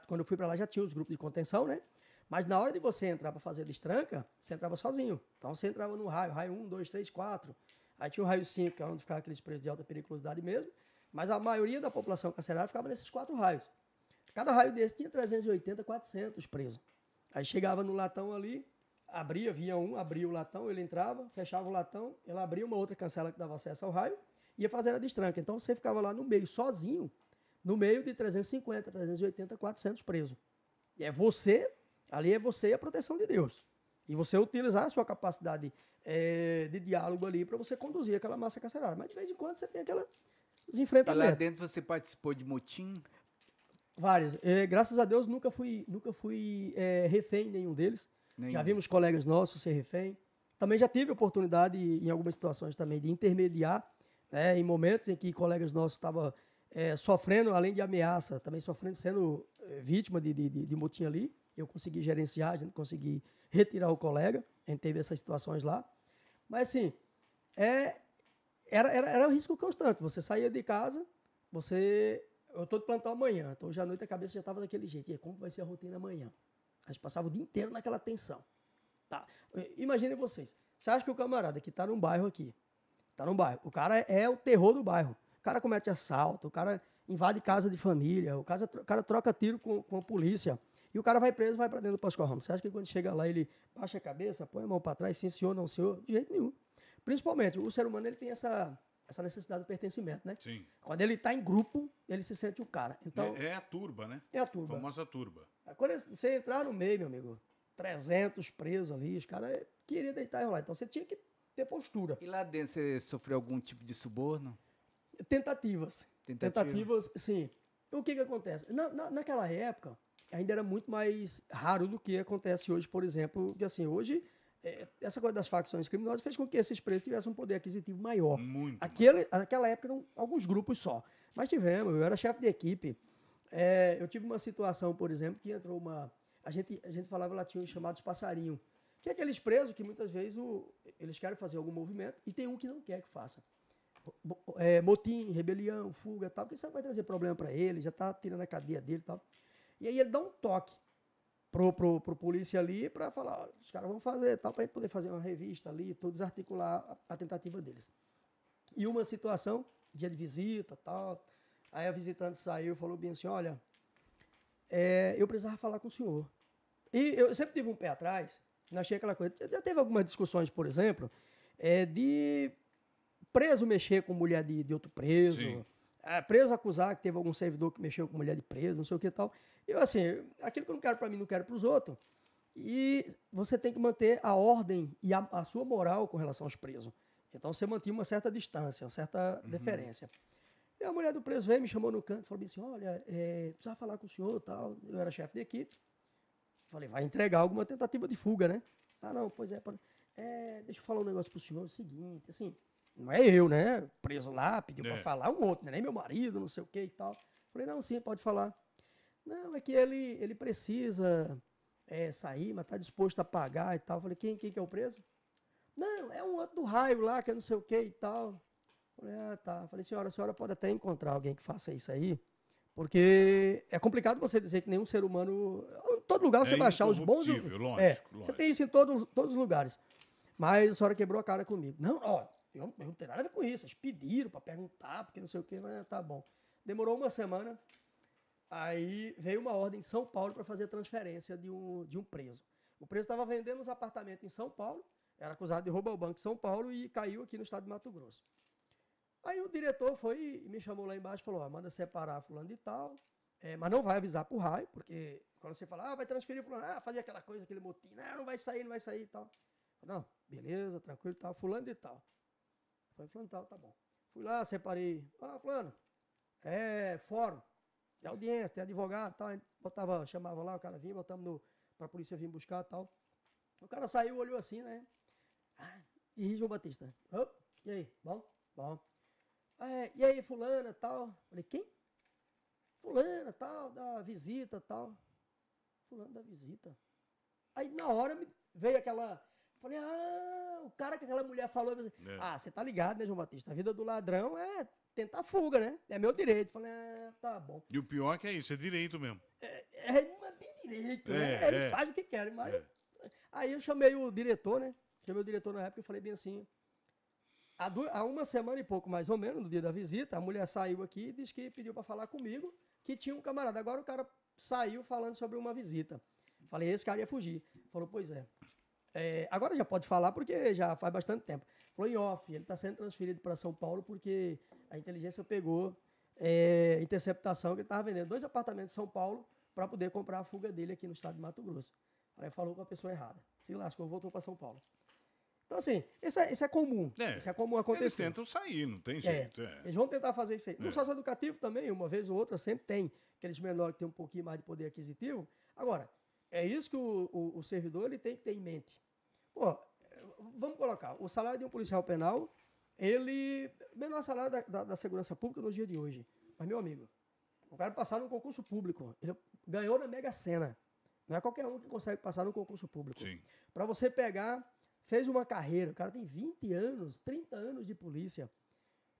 quando eu fui para lá já tinha os grupos de contenção, né? Mas na hora de você entrar para fazer destranca, você entrava sozinho. Então você entrava no raio 1, 2, 3, 4. Aí tinha o raio 5, que é onde ficava aqueles presos de alta periculosidade mesmo. Mas a maioria da população carcerária ficava nesses 4 raios. Cada raio desse tinha 380, 400 presos. Aí chegava no latão ali, via abria o latão, ele entrava, fechava o latão, ele abria uma outra cancela que dava acesso ao raio, ia fazendo a destranca. Então você ficava lá no meio, sozinho, no meio de 350, 380, 400 presos. E ali é você e a proteção de Deus. E você utilizar a sua capacidade de diálogo ali para você conduzir aquela massa carcerária. Mas de vez em quando você tem os enfrentamentos. E lá dentro você participou de motim? Várias. Graças a Deus nunca fui refém em nenhum deles. Já vimos colegas nossos ser refém. Também já tive oportunidade, em algumas situações também, de intermediar, né, em momentos em que colegas nossos estavam sofrendo, além de ameaça, também sendo vítima de motim ali. Eu consegui gerenciar, a gente consegui retirar o colega, a gente teve essas situações lá. Mas, assim, era um risco constante. Você saía de casa, eu estou de plantão amanhã, então hoje à noite a cabeça já estava daquele jeito. E aí, como vai ser a rotina amanhã? A gente passava o dia inteiro naquela tensão. Tá. Imaginem vocês, você acha que o camarada que está num bairro aqui, o cara é o terror do bairro. O cara comete assalto, o cara invade casa de família, o cara troca tiro com a polícia. E o cara vai preso, vai para dentro do Pascoal Ramos. Você acha que quando chega lá ele baixa a cabeça, põe a mão para trás, sim senhor, não senhor? De jeito nenhum. Principalmente, o ser humano ele tem essa necessidade do pertencimento, né? Sim. Quando ele está em grupo, ele se sente o cara. Então, é a turba, né? É a turba. A famosa turba. Quando você entrar no meio, meu amigo, 300 presos ali, os caras queriam deitar e rolar. Então você tinha que ter postura. E lá dentro você sofreu algum tipo de suborno? Tentativas, sim. Então, o que acontece? Naquela época, ainda era muito mais raro do que acontece hoje, por exemplo, que assim, hoje, essa coisa das facções criminosas fez com que esses presos tivessem um poder aquisitivo maior. Muito. Naquela época eram alguns grupos só. Mas eu era chefe de equipe. Eu tive uma situação, por exemplo, que entrou a gente falava latim chamados passarinho, que é aqueles presos que muitas vezes eles querem fazer algum movimento e tem um que não quer que faça. Motim, rebelião, fuga, tal, porque isso vai trazer problema para ele, já está tirando a cadeia dele e tal. E aí ele dá um toque pro polícia ali para falar, olha, os caras vão fazer tal, para a gente poder fazer uma revista ali, todo desarticular a tentativa deles. E uma situação, dia de visita, tal, aí a visitante saiu e falou bem assim, olha, eu precisava falar com o senhor. E eu sempre tive um pé atrás, não achei aquela coisa, já teve algumas discussões, por exemplo, de preso mexer com mulher de outro preso, preso acusar que teve algum servidor que mexeu com mulher de preso, não sei o que e tal. Eu, assim, aquilo que eu não quero para mim, não quero para os outros. E você tem que manter a ordem e a sua moral com relação aos presos. Então, você mantinha uma certa distância, uma certa deferência. E a mulher do preso veio, me chamou no canto, falou assim, olha, precisava falar com o senhor e tal. Eu era chefe de equipe. Falei, vai entregar alguma tentativa de fuga, né? Ah, não, pois deixa eu falar um negócio pro senhor, é o seguinte, assim, não é eu, né? Preso lá, pediu para falar um outro, né? Nem meu marido, não sei o que e tal. Falei, não, sim, pode falar. Não, é que ele precisa sair, mas está disposto a pagar e tal. Falei, quem que é o preso? Não, é um outro do raio lá, que é não sei o que e tal. Falei, tá. Falei, a senhora pode até encontrar alguém que faça isso aí, porque é complicado você dizer que nenhum ser humano... Em todo lugar você vai achar os bons... Lógico. Você tem isso em todos os lugares. Mas a senhora quebrou a cara comigo. Não, eu não tenho nada a ver com isso. Eles pediram para perguntar, porque não sei o que. Mas tá bom. Demorou uma semana... Aí veio uma ordem em São Paulo para fazer a transferência de um preso. O preso estava vendendo uns apartamentos em São Paulo Era acusado de roubo ao Banco de São Paulo e caiu aqui no estado de Mato Grosso. Aí o diretor foi e me chamou lá embaixo e falou, ó, manda separar fulano de tal, mas não vai avisar pro raio, porque quando você fala, vai transferir fulano, fazer aquela coisa, aquele motim, não vai sair e tal. Não, beleza, tranquilo, tal, fulano de tal. Foi fulano de tal, tá bom. Fui lá, separei, fulano, fórum, tem audiência, tem advogado e tal, a gente chamava lá, o cara vinha, botamos pra polícia vir buscar e tal. O cara saiu, olhou assim, né? E João Batista, e aí, bom? E aí, fulana, tal. Falei, quem? Fulana, tal, da visita, tal. Fulano da visita. Aí, na hora, veio aquela... Falei, o cara que aquela mulher falou... você tá ligado, né, João Batista? A vida do ladrão é tentar fuga, né? É meu direito. Falei, tá bom. E o pior é que é isso, é direito mesmo. Não é bem direito, né? Eles fazem o que querem, mas... Aí eu chamei o diretor, né? Chamei o diretor na época e falei bem assim... Há uma semana e pouco, mais ou menos, no dia da visita, a mulher saiu aqui e disse que pediu para falar comigo, que tinha um camarada. Agora o cara saiu falando sobre uma visita. Falei, esse cara ia fugir. Falou, pois é. Agora já pode falar porque já faz bastante tempo. Falou em off, ele está sendo transferido para São Paulo porque a inteligência pegou interceptação que ele estava vendendo 2 apartamentos em São Paulo para poder comprar a fuga dele aqui no estado de Mato Grosso. Aí falou com a pessoa errada. Se lascou, voltou para São Paulo. Então, assim, isso é comum. Isso é comum acontecer. Eles tentam sair, não tem jeito. Eles vão tentar fazer isso aí. No socioeducativo também, uma vez ou outra, sempre tem aqueles menores que têm um pouquinho mais de poder aquisitivo. Agora, é isso que o servidor ele tem que ter em mente. Vamos colocar, o salário de um policial penal, menor salário da segurança pública nos dias de hoje. Mas, meu amigo, o cara passar num concurso público, ele ganhou na Mega Sena. Não é qualquer um que consegue passar num concurso público. Para você pegar... Fez uma carreira, o cara tem 20 anos, 30 anos de polícia.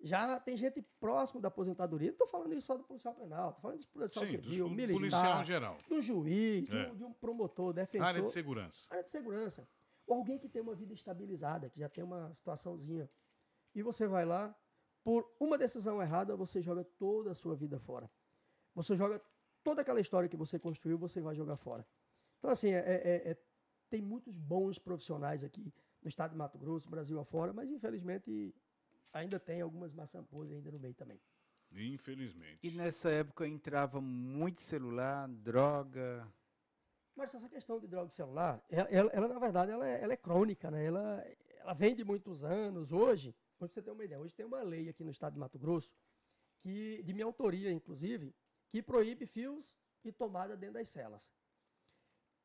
Já tem gente próximo da aposentadoria. Não estou falando isso só do policial penal, estou falando do policial civil, militar, policial geral. Do juiz, de um promotor, defensor. Área de segurança. Área de segurança. Ou alguém que tem uma vida estabilizada, que já tem uma situaçãozinha. E você vai lá, por uma decisão errada, você joga toda a sua vida fora. Você joga toda aquela história que você construiu, você vai jogar fora. Então, assim, tem muitos bons profissionais aqui no estado de Mato Grosso, Brasil afora, mas infelizmente ainda tem algumas maçãs podres ainda no meio também. Infelizmente. E nessa época entrava muito celular, droga. Mas essa questão de droga e celular, ela na verdade, ela é crônica, né? Ela vem de muitos anos. Hoje, para você ter uma ideia, hoje tem uma lei aqui no estado de Mato Grosso, de minha autoria, inclusive, que proíbe fios e tomada dentro das celas.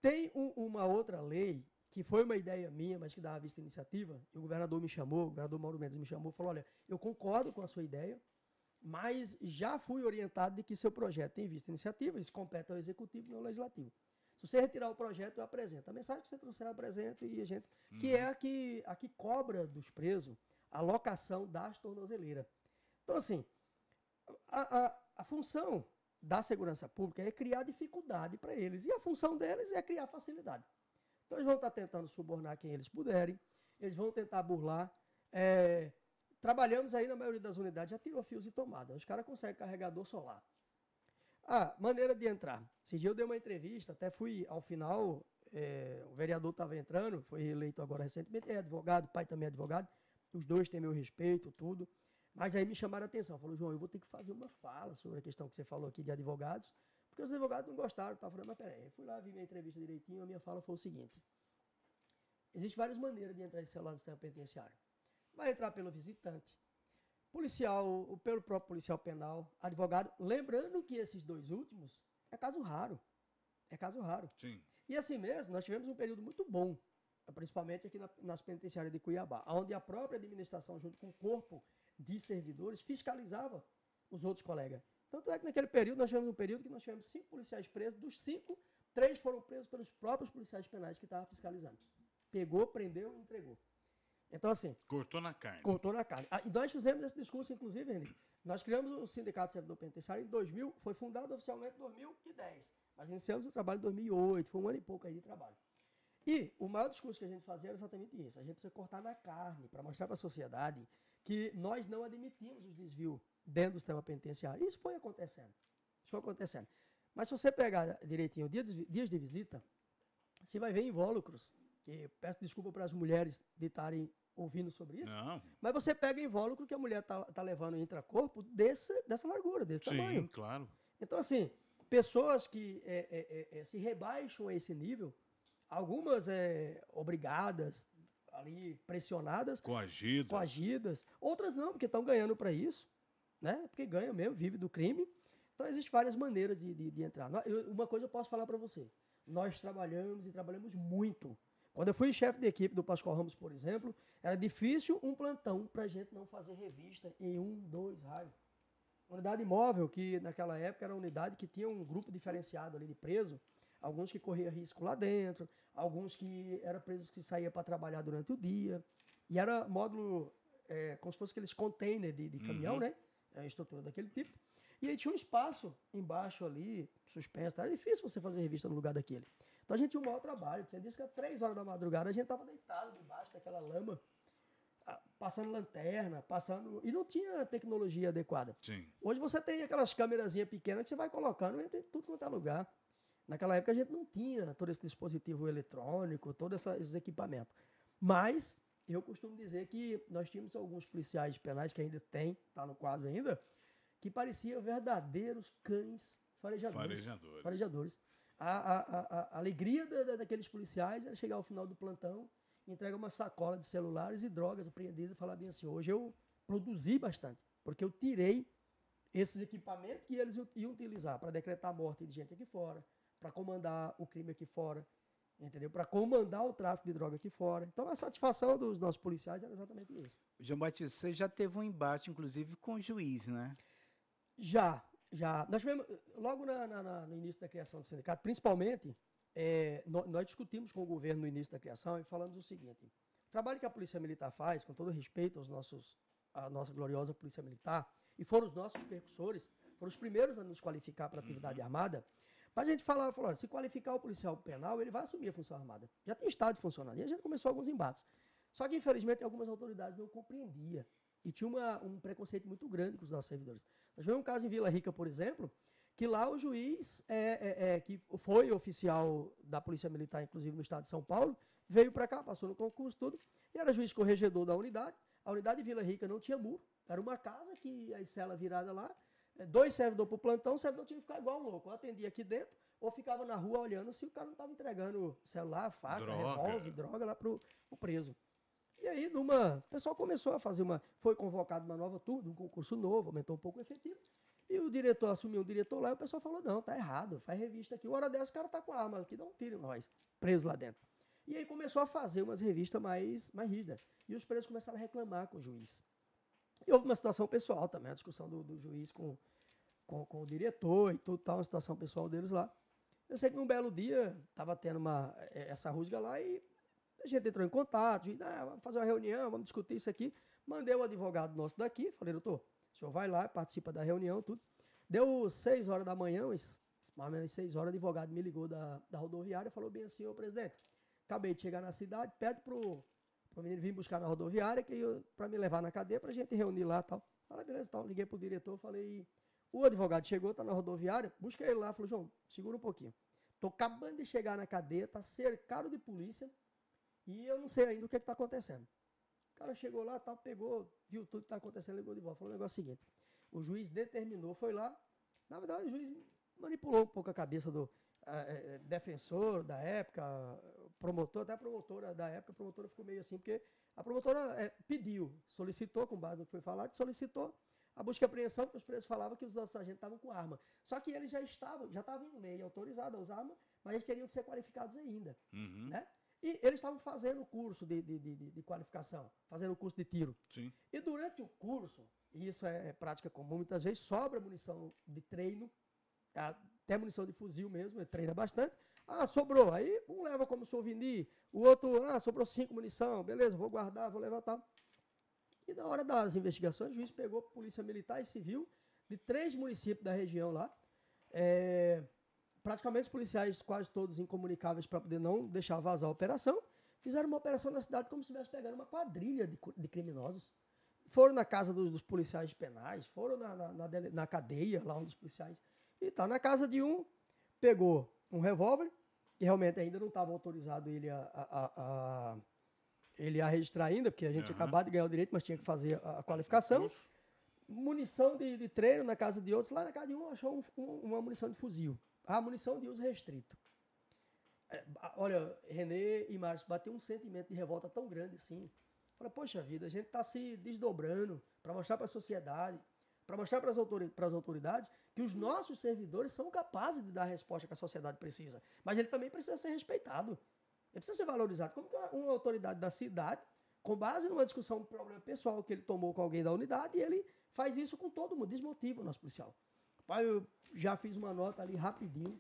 Tem uma outra lei, que foi uma ideia minha, mas que dava vista iniciativa, e o governador Mauro Mendes me chamou e falou, olha, eu concordo com a sua ideia, mas já fui orientado de que seu projeto tem vista iniciativa, isso compete ao executivo e não ao legislativo. Se você retirar o projeto, eu apresento. A mensagem que você trouxer, eu apresento, e a gente, que é a que cobra dos presos a locação das tornozeleiras. Então, assim, a função da segurança pública é criar dificuldade para eles. E a função deles é criar facilidade. Então, eles vão estar tentando subornar quem eles puderem, eles vão tentar burlar. Trabalhamos aí na maioria das unidades, já tirou fios e tomada. Os caras conseguem carregador solar. Maneira de entrar. Esse dia eu dei uma entrevista, até fui ao final, o vereador estava entrando, foi eleito agora recentemente, é advogado, pai também é advogado, os dois têm meu respeito, tudo. Mas aí me chamaram a atenção, falou, João, eu vou ter que fazer uma fala sobre a questão que você falou aqui de advogados, porque os advogados não gostaram, tá? Eu falei, mas peraí, eu fui lá, vi minha entrevista direitinho, a minha fala foi o seguinte, existem várias maneiras de entrar em celular no sistema penitenciário. Vai entrar pelo visitante, policial, pelo próprio policial penal, advogado, lembrando que esses dois últimos é caso raro. É caso raro. Sim. E assim mesmo, nós tivemos um período muito bom, principalmente aqui nas penitenciárias de Cuiabá, onde a própria administração, junto com o corpo de servidores, fiscalizava os outros colegas. Tanto é que naquele período, nós tivemos um período que nós tivemos 5 policiais presos, dos 5, 3 foram presos pelos próprios policiais penais que estavam fiscalizando. Pegou, prendeu e entregou. Então, assim... Cortou na carne. Cortou na carne. E nós fizemos esse discurso, inclusive, Henrique. Nós criamos o Sindicato de Servidor Penitenciário em 2000, foi fundado oficialmente em 2010. Mas iniciamos o trabalho em 2008, foi um ano e pouco aí de trabalho. E o maior discurso que a gente fazia era exatamente isso. A gente precisa cortar na carne para mostrar para a sociedade que nós não admitimos os desvios dentro do sistema penitenciário. Isso foi acontecendo. Mas se você pegar direitinho dias de visita, você vai ver invólucros que peço desculpa para as mulheres de estarem ouvindo sobre isso, Não. mas você pega invólucro que a mulher tá levando intracorpo dessa largura, desse tamanho. Sim, claro. Então, assim, pessoas que se rebaixam a esse nível, algumas obrigadas, ali pressionadas, coagidas, outras não, porque estão ganhando para isso, né? Porque ganha mesmo, vive do crime. Então, existem várias maneiras de entrar. Uma coisa eu posso falar para você, nós trabalhamos e trabalhamos muito. Quando eu fui chefe de equipe do Pascoal Ramos, por exemplo, era difícil um plantão para a gente não fazer revista em 1, 2 raios. Unidade móvel, que naquela época era uma unidade que tinha um grupo diferenciado ali de preso, alguns que corriam risco lá dentro, alguns que eram presos que saíam para trabalhar durante o dia, e era módulo, como se fosse aqueles containers de caminhão, né? A estrutura daquele tipo. E aí tinha um espaço embaixo ali, suspenso, era difícil você fazer revista no lugar daquele. Então a gente tinha um maior trabalho, tinha dias que às 3 horas da madrugada a gente estava deitado debaixo daquela lama, passando lanterna, e não tinha tecnologia adequada. Sim. Hoje você tem aquelas câmerazinhas pequenas que você vai colocando em tudo quanto é lugar. Naquela época a gente não tinha todo esse dispositivo eletrônico, todos esses equipamentos. Mas eu costumo dizer que nós tínhamos alguns policiais penais que ainda tem, está no quadro ainda, que pareciam verdadeiros cães farejadores. A alegria daqueles policiais era chegar ao final do plantão, entrega uma sacola de celulares e drogas apreendidas e falar bem assim, hoje eu produzi bastante, porque eu tirei esses equipamentos que eles iam utilizar para decretar a morte de gente aqui fora, para comandar o crime aqui fora, entendeu? Para comandar o tráfico de droga aqui fora. Então a satisfação dos nossos policiais era exatamente isso. João Batista, você já teve um embate, inclusive, com o juiz, né? Já. Nós tivemos, logo no início da criação do sindicato, principalmente, nós discutimos com o governo no início da criação e falamos o seguinte, o trabalho que a Polícia Militar faz, com todo respeito à nossa gloriosa Polícia Militar, e foram os nossos percussores, foram os primeiros a nos qualificar para a atividade armada, mas a gente falou, se qualificar o policial penal, ele vai assumir a função armada. Já tem estado funcionando. E a gente começou alguns embates. Só que, infelizmente, algumas autoridades não compreendiam. E tinha um preconceito muito grande com os nossos servidores. Nós tivemos um caso em Vila Rica, por exemplo, que lá o juiz, que foi oficial da Polícia Militar, inclusive no estado de São Paulo, veio para cá, passou no concurso, tudo, e era juiz corregedor da unidade. A unidade de Vila Rica não tinha muro, era uma casa que a cela virada lá, 2 servidores por plantão, o servidor tinha que ficar igual um louco, ou atendia aqui dentro, ou ficava na rua olhando se o cara não estava entregando celular, faca, revólver, droga lá pro preso. E aí, o pessoal começou a fazer foi convocado uma nova turma, um concurso novo, aumentou um pouco o efetivo, e o diretor assumiu o diretor lá, e o pessoal falou, não, tá errado, faz revista aqui, uma hora dessa o cara tá com a arma aqui, dá um tiro em nós, preso lá dentro. E aí começou a fazer umas revistas mais rígidas, e os presos começaram a reclamar com o juiz. E houve uma situação pessoal também, a discussão do juiz com o diretor e tudo, tal, uma situação pessoal deles lá. Eu sei que num belo dia, estava tendo essa rusga lá, e a gente entrou em contato, vamos fazer uma reunião, vamos discutir isso aqui. Mandei o advogado nosso daqui, falei, doutor, o senhor vai lá, participa da reunião, tudo. Deu 6 horas da manhã, mais ou menos 6 horas, o advogado me ligou da rodoviária e falou bem assim, ô presidente, acabei de chegar na cidade, pede pro menino vir buscar na rodoviária para me levar na cadeia, pra gente reunir lá e tal. Falei, beleza, então, liguei pro diretor, falei, o advogado chegou, tá na rodoviária, busca ele lá, falou, João, segura um pouquinho. Tô acabando de chegar na cadeia, tá cercado de polícia, e eu não sei ainda o que está acontecendo. O cara chegou lá, pegou, viu tudo que está acontecendo, ligou de volta. Falou o negócio seguinte, o juiz determinou, foi lá, na verdade o juiz manipulou um pouco a cabeça do defensor da época, promotor, até a promotora da época, a promotora ficou meio assim, porque a promotora solicitou, com base no que foi falado, solicitou a busca e apreensão, porque os presos falavam que os nossos agentes estavam com arma. Só que eles já estavam em lei, autorizados a usar arma, mas eles teriam que ser qualificados ainda, né? E eles estavam fazendo o curso de qualificação, fazendo o curso de tiro. Sim. E durante o curso, e isso é prática comum, muitas vezes sobra munição de treino, até munição de fuzil mesmo, ele treina bastante. Sobrou. Aí um leva como souvenir, o outro, sobrou 5 munição, beleza, vou guardar, vou levar tal. E na hora das investigações, o juiz pegou polícia militar e civil de 3 municípios da região lá, praticamente os policiais quase todos incomunicáveis para poder não deixar vazar a operação, fizeram uma operação na cidade como se estivesse pegando uma quadrilha de criminosos. Foram na casa dos policiais penais, foram na cadeia, lá onde os policiais... E tá na casa de um, pegou um revólver, que realmente ainda não estava autorizado ele a registrar ainda, porque a gente tinha acabado de ganhar o direito, mas tinha que fazer a qualificação. Munição de treino na casa de outros. Lá na casa de um achou uma munição de fuzil. A munição de uso restrito. Olha, Renê e Márcio, bateu um sentimento de revolta tão grande assim. Fala, poxa vida, a gente está se desdobrando para mostrar para a sociedade, para mostrar para as autoridades que os nossos servidores são capazes de dar a resposta que a sociedade precisa. Mas ele também precisa ser respeitado. Ele precisa ser valorizado. Como que uma autoridade da cidade, com base numa discussão, um problema pessoal que ele tomou com alguém da unidade, e ele faz isso com todo mundo, desmotiva o nosso policial. Pai, eu já fiz uma nota ali rapidinho,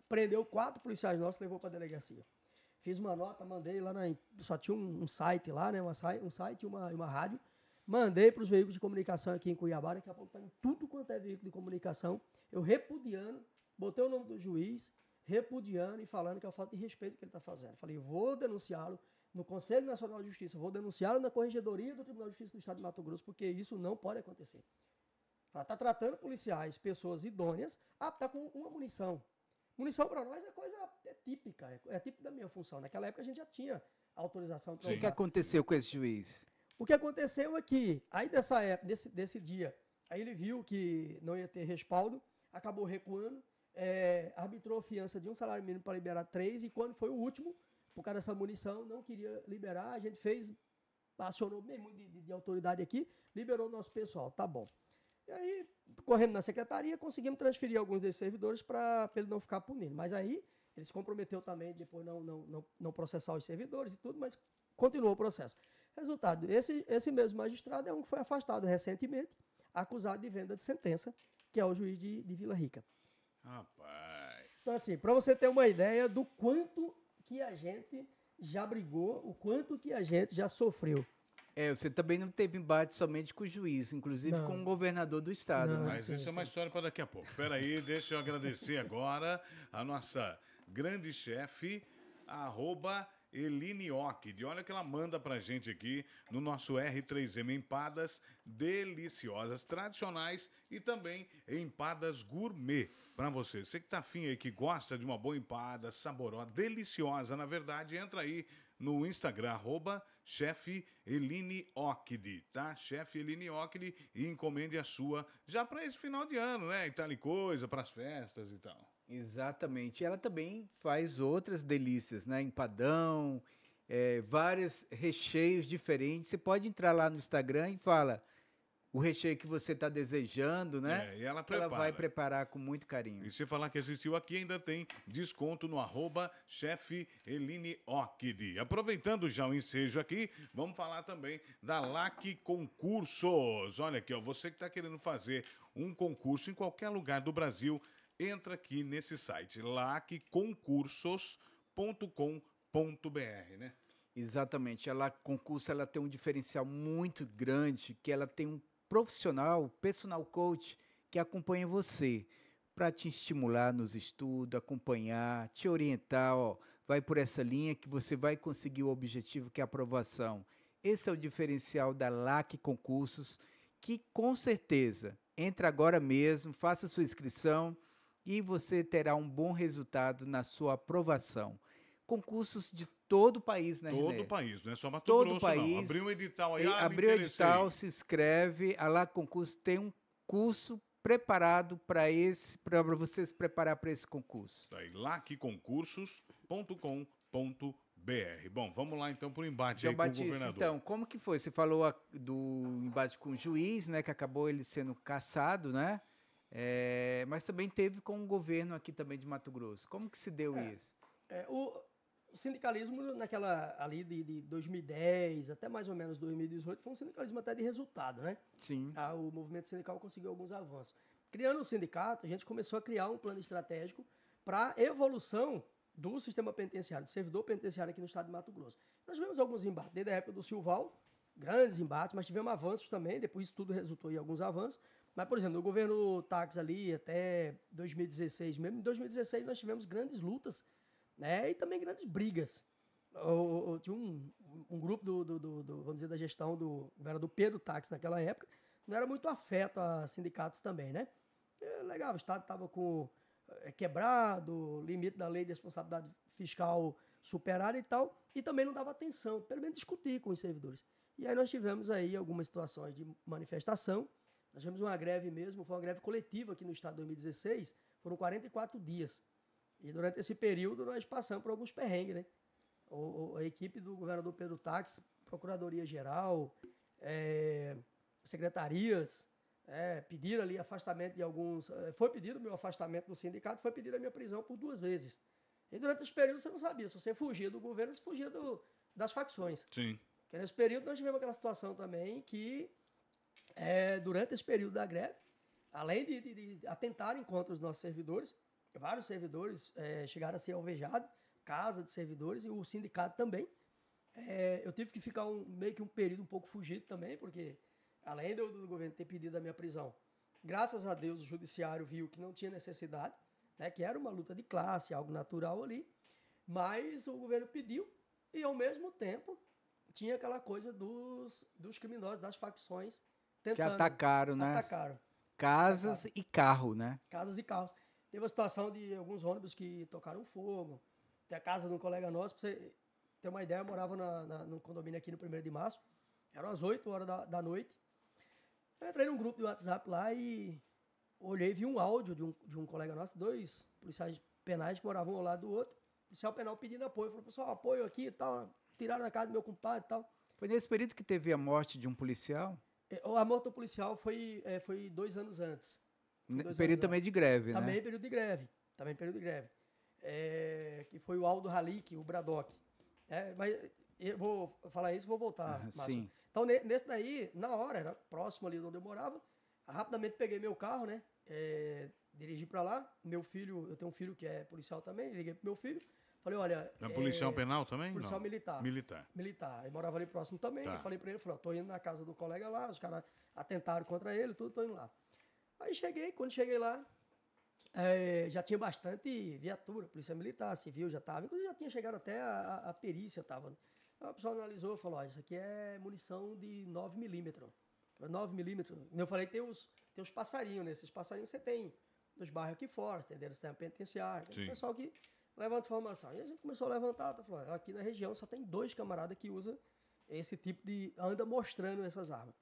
prendeu 4 policiais nossos, levou para a delegacia. Fiz uma nota, mandei lá só tinha um site lá, né? Um site e uma rádio. Mandei para os veículos de comunicação aqui em Cuiabá, daqui a pouco está em tudo quanto é veículo de comunicação. Eu repudiando, botei o nome do juiz, repudiando e falando que é a falta de respeito que ele está fazendo. Falei, vou denunciá-lo no Conselho Nacional de Justiça, vou denunciá-lo na Corregedoria do Tribunal de Justiça do Estado de Mato Grosso, porque isso não pode acontecer. Ela está tratando policiais, pessoas idôneas, está com uma munição. Munição para nós é coisa típica, é típico da minha função. Naquela época a gente já tinha autorização. O que aconteceu com esse juiz? O que aconteceu é que, aí dessa época, desse dia, aí ele viu que não ia ter respaldo, acabou recuando, arbitrou a fiança de um salário mínimo para liberar 3, e quando foi o último, por causa dessa munição, não queria liberar, a gente acionou mesmo de autoridade aqui, liberou o nosso pessoal, tá bom. E aí, correndo na secretaria, conseguimos transferir alguns desses servidores para ele não ficar punindo. Mas aí, ele se comprometeu também, depois não processar os servidores e tudo, mas continuou o processo. Resultado, esse mesmo magistrado é um que foi afastado recentemente, acusado de venda de sentença, que é o juiz de Vila Rica. Rapaz. Então, assim, para você ter uma ideia do quanto que a gente já brigou, o quanto que a gente já sofreu. Você também não teve embate somente com o juiz, inclusive com o governador do estado, né? Mas isso é uma história para daqui a pouco. Espera aí, deixa eu agradecer agora a nossa grande chefe, @Eline Ockd. Olha que ela manda pra gente aqui no nosso R3M, empadas deliciosas, tradicionais e também empadas gourmet para você. Você que tá afim aí, que gosta de uma boa empada, saborosa, deliciosa, na verdade, entra aí no Instagram, @Chefe Eline Ockd, tá? Chefe Eline Ockd, e encomende a sua já para esse final de ano, né? E tal e coisa, para as festas e tal. Exatamente. Ela também faz outras delícias, né? Empadão, vários recheios diferentes. Você pode entrar lá no Instagram e fala o recheio que você está desejando, né? E ela que ela prepara. vai preparar com muito carinho. E se falar que assistiu aqui, ainda tem desconto no @Chefe Eline Ockd. Aproveitando já o ensejo aqui, vamos falar também da LAC Concursos. Olha aqui, ó, você que está querendo fazer um concurso em qualquer lugar do Brasil, entra aqui nesse site, lacconcursos.com.br, né? Exatamente. A LAC Concurso, ela tem um diferencial muito grande, que ela tem um profissional, personal coach, que acompanha você para te estimular nos estudos, acompanhar, te orientar, ó, vai por essa linha que você vai conseguir o objetivo, que é a aprovação. Esse é o diferencial da LAC Concursos, que com certeza, entra agora mesmo, faça sua inscrição e você terá um bom resultado na sua aprovação. Concursos de todo o país, né, René? Todo o país, não é só Mato Todo Grosso, o país. não. Abriu um edital aí, abriu o edital, se inscreve, a LAC Concurso tem um curso preparado para você se preparar para esse concurso. Aí, lacconcursos.com.br. Bom, vamos lá então para o embate aí Batista, com o governador. Então, como que foi? Você falou do embate com o juiz, né, que acabou ele sendo cassado, né? Mas também teve com o governo aqui também de Mato Grosso. Como que se deu isso? O sindicalismo naquela ali de 2010 até mais ou menos 2018 foi um sindicalismo até de resultado, né? Sim. O movimento sindical conseguiu alguns avanços. Criando o sindicato, a gente começou a criar um plano estratégico para a evolução do sistema penitenciário, do servidor penitenciário aqui no estado de Mato Grosso. Nós tivemos alguns embates, desde a época do Silval, grandes embates, mas tivemos avanços também, depois tudo resultou em alguns avanços. Mas, por exemplo, no governo Táxi ali até 2016 mesmo, em 2016 nós tivemos grandes lutas, né, e também grandes brigas. Tinha um grupo vamos dizer, da gestão do governador Pedro Táxi naquela época, não era muito afeto a sindicatos também, né? Legal, o Estado estava com quebrado, limite da lei de responsabilidade fiscal superada e tal, e também não dava atenção, pelo menos discutir com os servidores. E aí nós tivemos aí algumas situações de manifestação, nós tivemos uma greve mesmo, foi uma greve coletiva aqui no estado em 2016, foram 44 dias. E durante esse período nós passamos por alguns perrengues, né? A equipe do governador Pedro Táxi, Procuradoria-Geral, secretarias, pediram ali afastamento de alguns... Foi pedido o meu afastamento do sindicato, foi pedido a minha prisão por 2 vezes. E durante esse período você não sabia, se você fugia do governo, você fugia das facções. Sim. Porque nesse período nós tivemos aquela situação também que, durante esse período da greve, além de atentarem contra os nossos servidores, vários servidores chegaram a ser alvejados, casa de servidores e o sindicato também. Eu tive que ficar meio que um período um pouco fugido também, porque além do governo ter pedido a minha prisão, graças a Deus o judiciário viu que não tinha necessidade, né, que era uma luta de classe, algo natural ali, mas o governo pediu e, ao mesmo tempo, tinha aquela coisa dos criminosos, das facções, tentando... Que atacaram, né? Atacaram. Casas e carro, né? Casas e carros. Teve a situação de alguns ônibus que tocaram fogo. Tem a casa de um colega nosso, pra você ter uma ideia, eu morava no condomínio aqui no 1º de março, eram as 8 horas da noite. Eu entrei num grupo de WhatsApp lá e olhei e vi um áudio de um colega nosso, 2 policiais penais que moravam um ao lado do outro. O policial penal pedindo apoio. Falou, pessoal, apoio aqui e tal. Tiraram da casa do meu compadre e tal. Foi nesse período que teve a morte de um policial? A morte do policial foi 2 anos antes. Período também de greve, né? Também período de greve. Que foi o Aldo Halik, o Bradock. Mas eu vou falar isso e vou voltar, Márcio. Sim. Então, nesse daí, na hora, era próximo ali onde eu morava, rapidamente peguei meu carro, né? Dirigi pra lá. Meu filho, eu tenho um filho que é policial também, liguei pro meu filho. Falei, olha... É policial penal também? Policial não. Militar. Militar. Ele morava ali próximo também. Tá. Eu falei pra ele, tô indo na casa do colega lá, os caras atentaram contra ele, tudo, tô indo lá. Aí quando cheguei lá, já tinha bastante viatura, polícia militar, civil já tava, inclusive já tinha chegado até a perícia, tava. Aí o pessoal analisou e falou, isso aqui é munição de 9mm. 9mm. Eu falei, tem os passarinhos, né? Esses passarinhos você tem nos bairros aqui fora, entendeu? Você tem a penitenciária, tem o pessoal que levanta informação. E a gente começou a levantar, falou, aqui na região só tem 2 camaradas que usam esse tipo anda mostrando essas armas.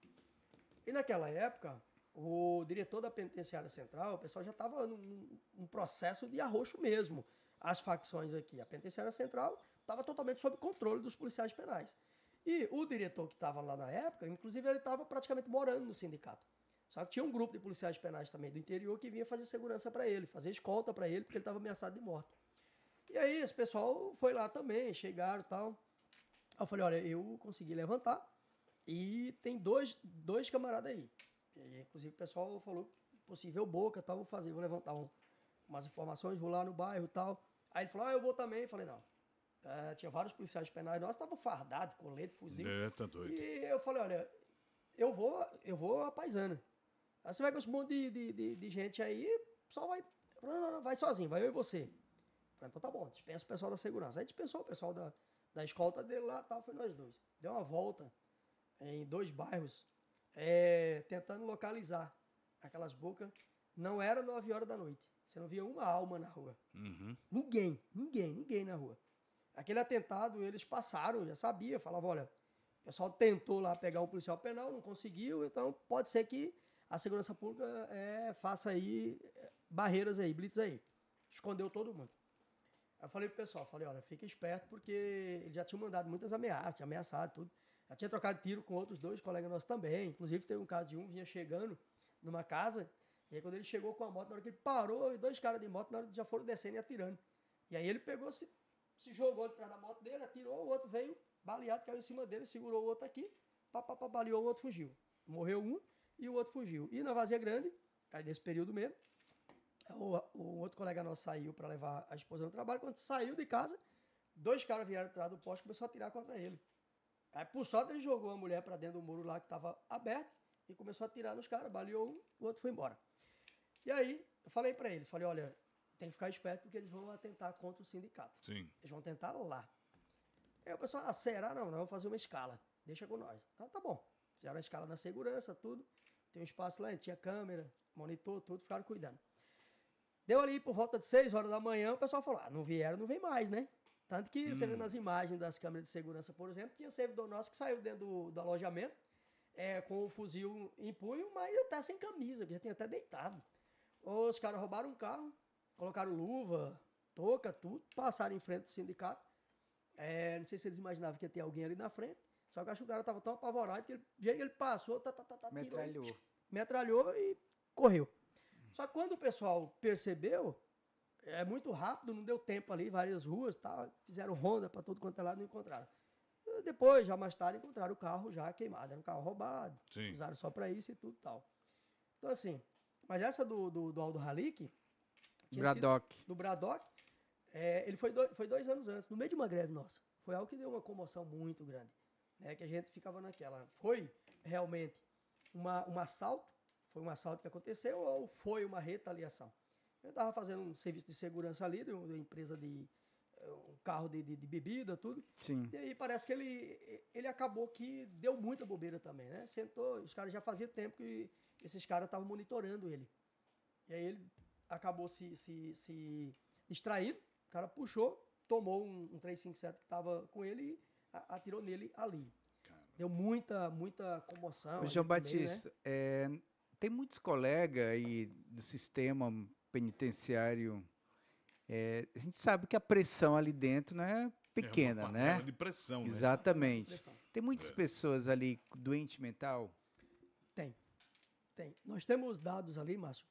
E naquela época, o diretor da penitenciária central, o pessoal já estava num processo de arroxo mesmo, as facções aqui. A penitenciária central estava totalmente sob controle dos policiais penais. E o diretor que estava lá na época, inclusive ele estava praticamente morando no sindicato. Só que tinha um grupo de policiais penais também do interior que vinha fazer segurança para ele, fazer escolta para ele, porque ele estava ameaçado de morte. E aí esse pessoal foi lá também, chegaram e tal. Aí eu falei, olha, eu consegui levantar e tem dois camaradas aí. E, inclusive o pessoal falou, possível boca, tal, vou levantar umas informações, vou lá no bairro e tal. Aí ele falou, eu vou também. Eu falei, não. Tinha vários policiais penais, nós estavam fardados, colete, fuzil. Tá doido. E eu falei, olha, eu vou a paisana. Aí você vai com esse monte de gente aí, só vai... Não, vai sozinho, vai eu e você. Eu falei, então tá bom, dispensa o pessoal da segurança. Aí dispensou o pessoal da escolta dele lá, tal, foi nós 2. Deu uma volta em 2 bairros, tentando localizar aquelas bocas. Não era 9 horas da noite. Você não via uma alma na rua. Uhum. Ninguém na rua. Aquele atentado, eles passaram, já sabia, falava, olha, o pessoal tentou lá pegar um policial penal, não conseguiu, então pode ser que a segurança pública faça aí barreiras aí, blitz aí. Escondeu todo mundo. Aí eu falei pro pessoal, olha, fica esperto, porque eles já tinham mandado muitas ameaças, tinha ameaçado tudo. Já tinha trocado tiro com outros 2 colegas nossos também. Inclusive, teve um caso de vinha chegando numa casa, e aí quando ele chegou com a moto, na hora que ele parou, 2 caras de moto, na hora já foram descendo e atirando. E aí ele pegou, se jogou atrás da moto dele, atirou, o outro veio, baleado, caiu em cima dele, segurou o outro aqui, baleou, o outro fugiu. Morreu um e o outro fugiu. E na Vazia Grande, aí nesse período mesmo, o outro colega nosso saiu para levar a esposa no trabalho. Quando saiu de casa, 2 caras vieram atrás do poste e começou a atirar contra ele. Aí, por sorte, ele jogou a mulher para dentro do muro lá que estava aberto e começou a atirar nos caras, baleou um, o outro foi embora. E aí, eu falei para eles, olha, tem que ficar esperto porque eles vão atentar contra o sindicato. Sim. Eles vão tentar lá. Aí o pessoal, será? Não, vamos fazer uma escala. Deixa com nós. Tá bom. Fizeram a escala da segurança, tudo. Tem um espaço lá, tinha câmera, monitor, tudo, ficaram cuidando. Deu ali por volta de 6 horas da manhã, o pessoal falou, não vieram, não vem mais, né? Tanto que você vê nas imagens das câmeras de segurança, por exemplo, tinha servidor nosso que saiu dentro do alojamento, com o fuzil em punho, mas até sem camisa, que já tinha até deitado. Os caras roubaram um carro, colocaram luva, touca, tudo, passaram em frente do sindicato. Não sei se eles imaginavam que ia ter alguém ali na frente, só que acho que o cara estava tão apavorado que do jeito que ele passou, Metralhou. Metralhou e correu. Só que quando o pessoal percebeu, muito rápido, não deu tempo ali, várias ruas, tá, fizeram ronda para todo quanto é lado, não encontraram. Depois, já mais tarde, encontraram o carro já queimado, era um carro roubado, Sim. usaram só para isso e tudo tal. Então assim, mas essa do Aldo Halick, Braddock. do Braddock, ele foi 2 anos antes, no meio de uma greve nossa. Foi algo que deu uma comoção muito grande, né, que a gente ficava naquela. Foi realmente um assalto? Foi um assalto que aconteceu ou foi uma retaliação? Eu estava fazendo um serviço de segurança ali, de uma empresa de um carro de bebida, tudo. Sim. E aí parece que ele acabou que deu muita bobeira também, né? Sentou, os caras já fazia tempo que esses caras estavam monitorando ele. E aí ele acabou se distraindo, o cara puxou, tomou um 357 que estava com ele e atirou nele ali. Cara. Deu muita comoção. Ô, João ali também, Batista, tem muitos colegas aí do sistema penitenciário. A gente sabe que a pressão ali dentro não é pequena, uma né? panela de pressão, né? Exatamente. Pressão. Tem muitas pessoas ali doente mental. Tem. Nós temos dados ali, Márcio,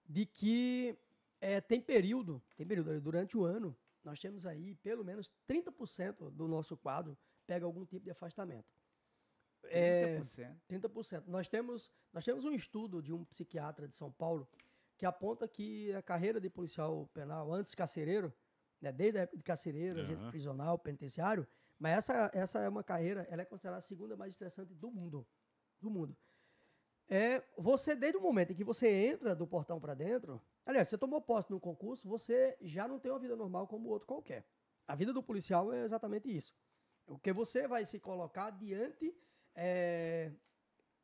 de que tem período ali, durante o ano, nós temos aí pelo menos 30% do nosso quadro pega algum tipo de afastamento. 30%. 30%. Nós temos um estudo de um psiquiatra de São Paulo que aponta que a carreira de policial penal, antes carcereiro, né, desde a época de carcereiro, agente prisional, penitenciário, mas essa é uma carreira, ela é considerada a segunda mais estressante do mundo. Você, desde o momento em que você entra do portão para dentro, aliás, você tomou posse no concurso, você já não tem uma vida normal como o outro qualquer. A vida do policial é exatamente isso. Porque você vai se colocar diante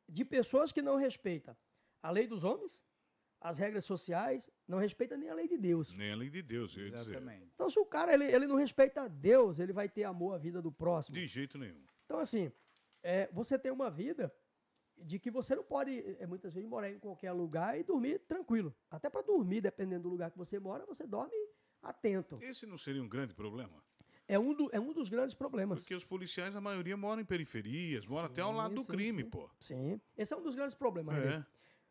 de pessoas que não respeitam a lei dos homens, as regras sociais, não respeita nem a lei de Deus. Nem a lei de Deus, eu ia dizer. Exatamente. Então, se o cara ele não respeita a Deus, ele vai ter amor à vida do próximo. De jeito nenhum. Então, assim, você tem uma vida de que você não pode, muitas vezes, morar em qualquer lugar e dormir tranquilo. Até para dormir, dependendo do lugar que você mora, você dorme atento. Esse não seria um grande problema? É um dos grandes problemas. Porque os policiais, a maioria, moram em periferias, moram até ao lado do sim, crime, sim. pô. Sim, esse é um dos grandes problemas. É. Né?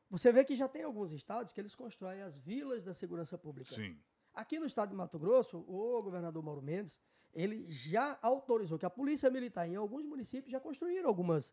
Você vê que já tem alguns estados que eles constroem as vilas da segurança pública. Sim. Aqui no estado de Mato Grosso, o governador Mauro Mendes, ele já autorizou que a polícia militar em alguns municípios já construíram algumas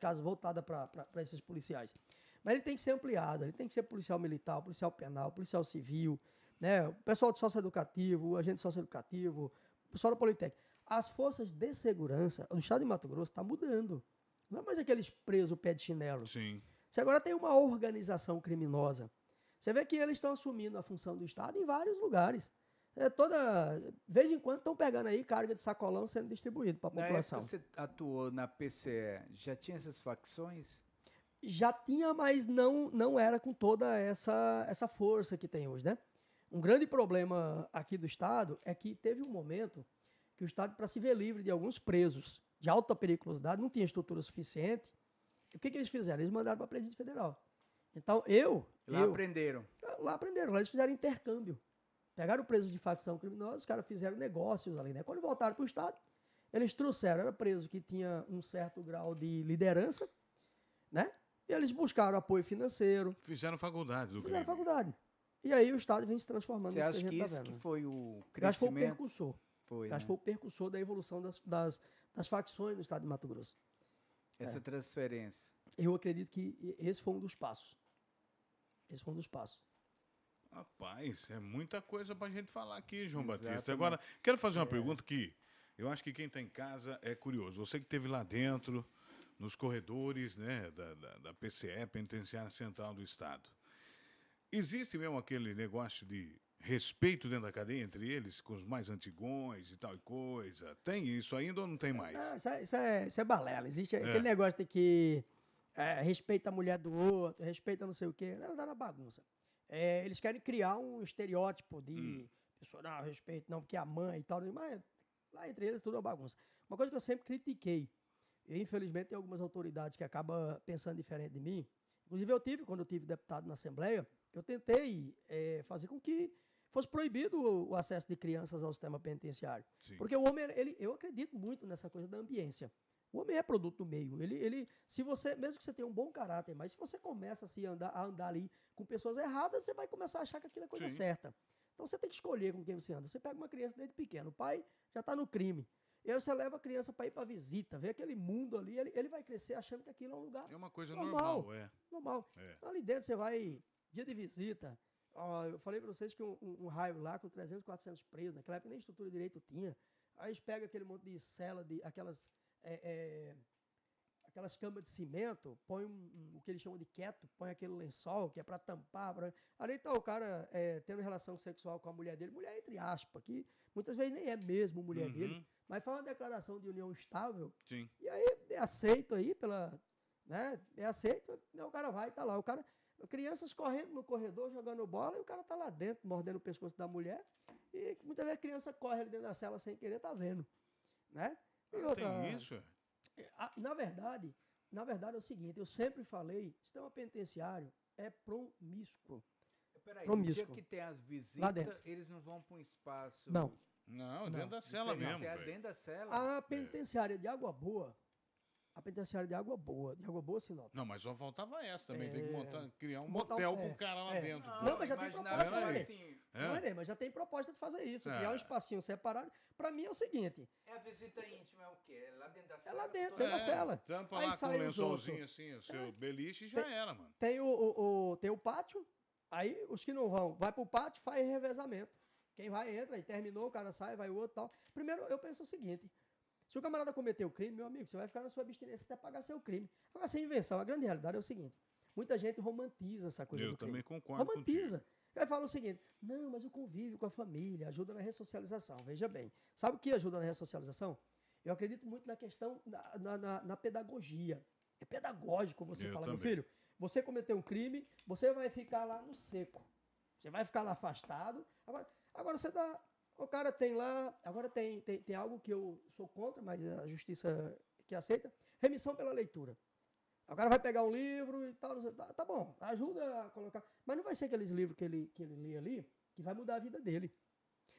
casas voltadas para esses policiais. Mas ele tem que ser ampliado, ele tem que ser policial militar, policial penal, policial civil, né? O pessoal do socioeducativo, o agente socioeducativo, o pessoal do Politécnico. As forças de segurança do estado de Mato Grosso estão mudando. Não é mais aqueles presos pé de chinelo. Sim. Você agora tem uma organização criminosa. Você vê que eles estão assumindo a função do Estado em vários lugares. De vez em quando estão pegando aí carga de sacolão sendo distribuído para a população. Na época que você atuou na PCE, já tinha essas facções? Já tinha, mas não era com toda essa força que tem hoje, né? Um grande problema aqui do Estado é que teve um momento que o Estado, para se ver livre de alguns presos de alta periculosidade, não tinha estrutura suficiente. O que eles fizeram? Eles mandaram para a Presídio Federal. Então, Aprenderam. Lá aprenderam, lá eles fizeram intercâmbio. Pegaram presos de facção criminosa, os caras fizeram negócios ali, né? Quando voltaram para o Estado, eles trouxeram, era preso que tinha um certo grau de liderança, né? E eles buscaram apoio financeiro. Fizeram faculdade do Fizeram crime. faculdade. E aí o Estado vem se transformando Você nisso acha que a que gente isso tá que vendo. foi o Eu acho que foi o crescimento? percursor. Foi, Eu acho que foi o percursor da evolução das facções no Estado de Mato Grosso. Essa transferência. Eu acredito que esse foi um dos passos. Rapaz, é muita coisa pra gente falar aqui, João Exatamente. Batista. Agora, quero fazer uma pergunta que eu acho que quem está em casa é curioso. Você que esteve lá dentro, nos corredores, né, da PCE, Penitenciária Central do Estado. Existe mesmo aquele negócio de respeito dentro da cadeia entre eles, com os mais antigões e tal e coisa? Tem isso ainda ou não tem mais? Não, isso é balela. Existe aquele negócio de que respeita a mulher do outro, respeita não sei o quê. Não, dá na bagunça. eles querem criar um estereótipo de pessoa, não, respeito, não, porque a mãe e tal, mas lá entre eles tudo é uma bagunça. Uma coisa que eu sempre critiquei, e infelizmente tem algumas autoridades que acabam pensando diferente de mim, inclusive quando eu tive deputado na Assembleia, eu tentei fazer com que fosse proibido o acesso de crianças ao sistema penitenciário. Sim. Porque o homem, eu acredito muito nessa coisa da ambiência. O homem é produto do meio. Se você, mesmo que você tenha um bom caráter, mas se você começa assim, a andar ali com pessoas erradas, você vai começar a achar que aquilo é coisa certa. Então você tem que escolher com quem você anda. Você pega uma criança desde pequeno, o pai já está no crime. E aí você leva a criança para ir para visita, ver aquele mundo ali, ele vai crescer achando que aquilo é um lugar É uma coisa normal. Normal. Então, ali dentro você vai, dia de visita. Eu falei para vocês que um raio lá com 300, 400 presos, naquela época nem estrutura de direito tinha. Aí eles pegam aquele monte de cela, aquelas camas de cimento, põe o que eles chamam de quieto, põe aquele lençol que é para tampar. Ali está o cara tendo relação sexual com a mulher dele, mulher entre aspas, que muitas vezes nem é mesmo mulher dele, mas faz uma declaração de união estável. Sim. E aí é aceito aí é aceito, o cara vai e tá lá. Crianças correndo no corredor, jogando bola, e o cara tá lá dentro, mordendo o pescoço da mulher, e muitas vezes a criança corre ali dentro da cela sem querer, tá vendo, né? Tem isso? Na verdade é o seguinte, eu sempre falei, sistema penitenciário é promíscuo. Peraí, no dia que tem as visitas, eles não vão para um espaço... Não, dentro da cela mesmo, dentro da cela. A penitenciária de Água Boa, de Água Boa, Sinop. Não, mas só faltava essa também, tem que criar um montar motel pro cara lá dentro. Não, mas já tem proposta de fazer. Assim, Mas já tem proposta de fazer isso, criar um espacinho separado. Pra mim é o seguinte... a visita íntima é o quê? É lá dentro da cela? É lá dentro da cela. Tampa aí lá com um lençolzinho outros. assim, o seu beliche já era, mano. Tem o pátio, aí os que não vão, vai pro pátio, faz revezamento. Quem vai, entra, aí terminou, o cara sai, vai o outro e tal. Primeiro, eu penso o seguinte... Se o camarada cometeu o crime, meu amigo, você vai ficar na sua abstinência até pagar seu crime. Agora, sem invenção, a grande realidade é o seguinte, muita gente romantiza essa coisa do crime. Eu também concordo romantiza. Aí fala o seguinte, não, mas o convívio com a família ajuda na ressocialização. Veja bem, sabe o que ajuda na ressocialização? Eu acredito muito na questão, na pedagogia. É pedagógico você falar, meu filho, você cometeu um crime, você vai ficar lá no seco. Você vai ficar lá afastado. Agora você dá... O cara tem lá, agora tem algo que eu sou contra, mas a justiça que aceita, remissão pela leitura. O cara vai pegar um livro e tal, tá bom, ajuda a colocar, mas não vai ser aqueles livros que ele lê ali que vai mudar a vida dele.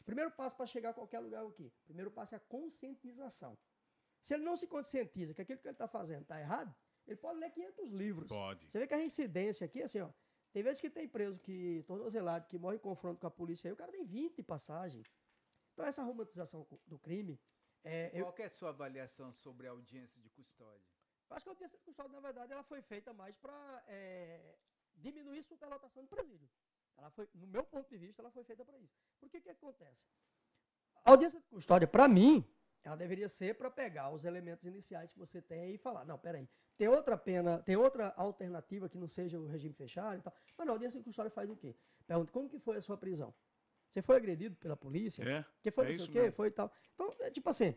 Primeiro passo para chegar a qualquer lugar é o quê? Primeiro passo é a conscientização. Se ele não se conscientiza que aquilo que ele está fazendo está errado, ele pode ler 500 livros. Pode. Você vê que a reincidência aqui, assim, ó, tem vezes que tem preso que tornozelado, que morre em confronto com a polícia, aí o cara tem 20 passagens. Então, essa romantização do crime... Qual que é a sua avaliação sobre a audiência de custódia? Eu acho que a audiência de custódia, na verdade, ela foi feita mais para diminuir a superlotação do presídio. No meu ponto de vista, ela foi feita para isso. Por que acontece? A audiência de custódia, para mim, ela deveria ser para pegar os elementos iniciais que você tem e falar, não, peraí, tem outra pena, tem outra alternativa que não seja o regime fechado e tal. Mas não, a audiência de custódia faz o quê? Pergunta, como que foi a sua prisão? Você foi agredido pela polícia? Que foi não sei o quê? Foi tal. Então, tipo assim,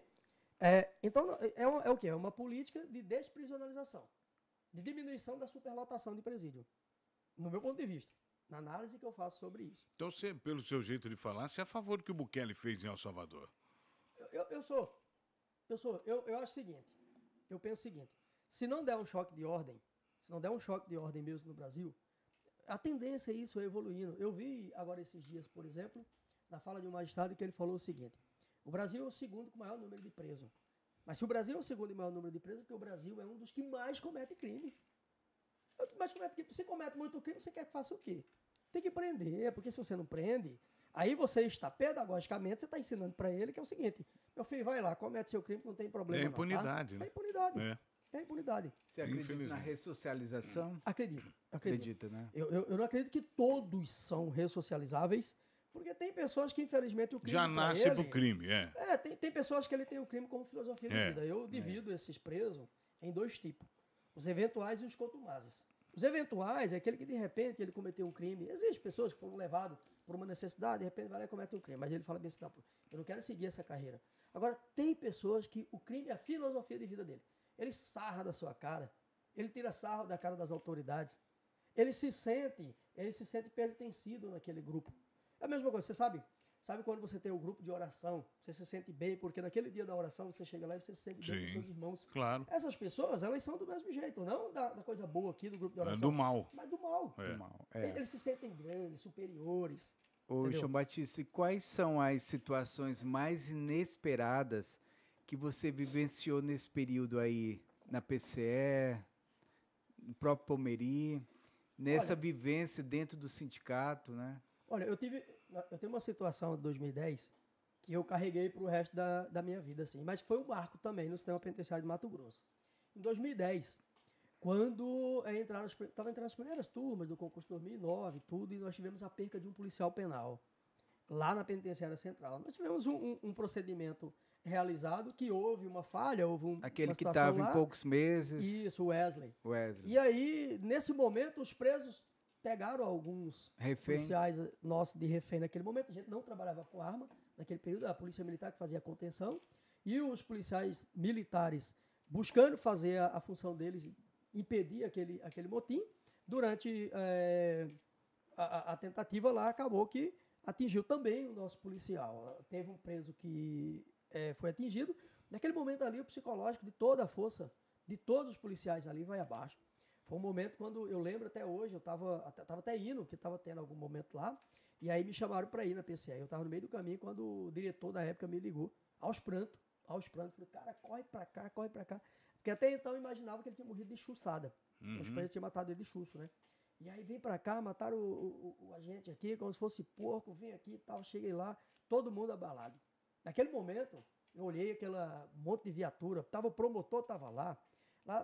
é o quê? É uma política de desprisionalização, de diminuição da superlotação de presídio, no meu ponto de vista, na análise que eu faço sobre isso. Então, você, pelo seu jeito de falar, você é a favor do que o Bukele fez em El Salvador? Eu acho o seguinte, eu penso o seguinte, se não der um choque de ordem mesmo no Brasil, a tendência é isso, é evoluindo. Eu vi agora esses dias, por exemplo, na fala de um magistrado que ele falou o seguinte, o Brasil é o segundo com o maior número de presos. Mas se o Brasil é o segundo maior número de presos, porque o Brasil é um dos que mais comete crime. Se comete muito crime, você quer que faça o quê? Tem que prender, porque se você não prende, aí você está pedagogicamente, você está ensinando para ele que é o seguinte, meu filho, vai lá, comete seu crime, não tem problema. É impunidade, não, tá? né? É impunidade. É impunidade. Você acredita na ressocialização? Acredito. Acredita, né? Eu não acredito que todos são ressocializáveis, porque tem pessoas que, infelizmente, o crime já nasce pro crime, tem pessoas que ele tem o crime como filosofia de vida. Eu divido esses presos em dois tipos. Os eventuais e os contumazes. Os eventuais é aquele que, de repente, ele cometeu um crime. Existem pessoas que foram levadas por uma necessidade, de repente vai lá e comete um crime. Mas ele fala bem assim, não, eu não quero seguir essa carreira. Agora, tem pessoas que o crime é a filosofia de vida dele. Ele sarra da sua cara, ele tira sarro da cara das autoridades, ele se sente ele se sente pertencido naquele grupo. É a mesma coisa, você sabe quando você tem o grupo de oração, você se sente bem, porque naquele dia da oração você chega lá e você se sente bem com seus irmãos. Claro. Essas pessoas, elas são do mesmo jeito, não da coisa boa aqui do grupo de oração. Do mal. Mas do mal. Do mal. É. Eles se sentem grandes, superiores. Ô, João Batista, e quais são as situações mais inesperadas que você vivenciou nesse período aí, na PCE, no próprio Palmeri, nessa vivência dentro do sindicato, né? Olha, eu tenho uma situação de 2010 que eu carreguei para o resto da minha vida, assim, mas que foi um marco também no sistema penitenciário de Mato Grosso. Em 2010, quando estava entrando as primeiras turmas do concurso 2009, tudo, e nós tivemos a perca de um policial penal lá na penitenciária central. Nós tivemos um procedimento realizado que houve uma falha, aquele uma que estava em poucos meses. Isso, o Wesley. E aí, nesse momento, os presos pegaram alguns policiais nossos de refém naquele momento. A gente não trabalhava com arma naquele período, a polícia militar que fazia a contenção, e os policiais militares buscando fazer a função deles, impedir aquele motim. Durante a tentativa lá, acabou que atingiu também o nosso policial. Teve um preso que foi atingido. Naquele momento ali, o psicológico de toda a força, de todos os policiais ali, vai abaixo. Foi um momento quando, eu lembro até hoje, eu estava até indo, que estava tendo algum momento lá, e aí me chamaram para ir na PCE. Eu estava no meio do caminho quando o diretor da época me ligou, aos prantos. Falei, cara, corre para cá. Porque até então eu imaginava que ele tinha morrido de chuçada. Os presos tinham matado ele de chuço, né? E aí vem para cá, mataram o agente aqui, como se fosse porco, vim aqui e tal. Cheguei lá, todo mundo abalado. Naquele momento, eu olhei aquela monte de viatura, o promotor estava lá,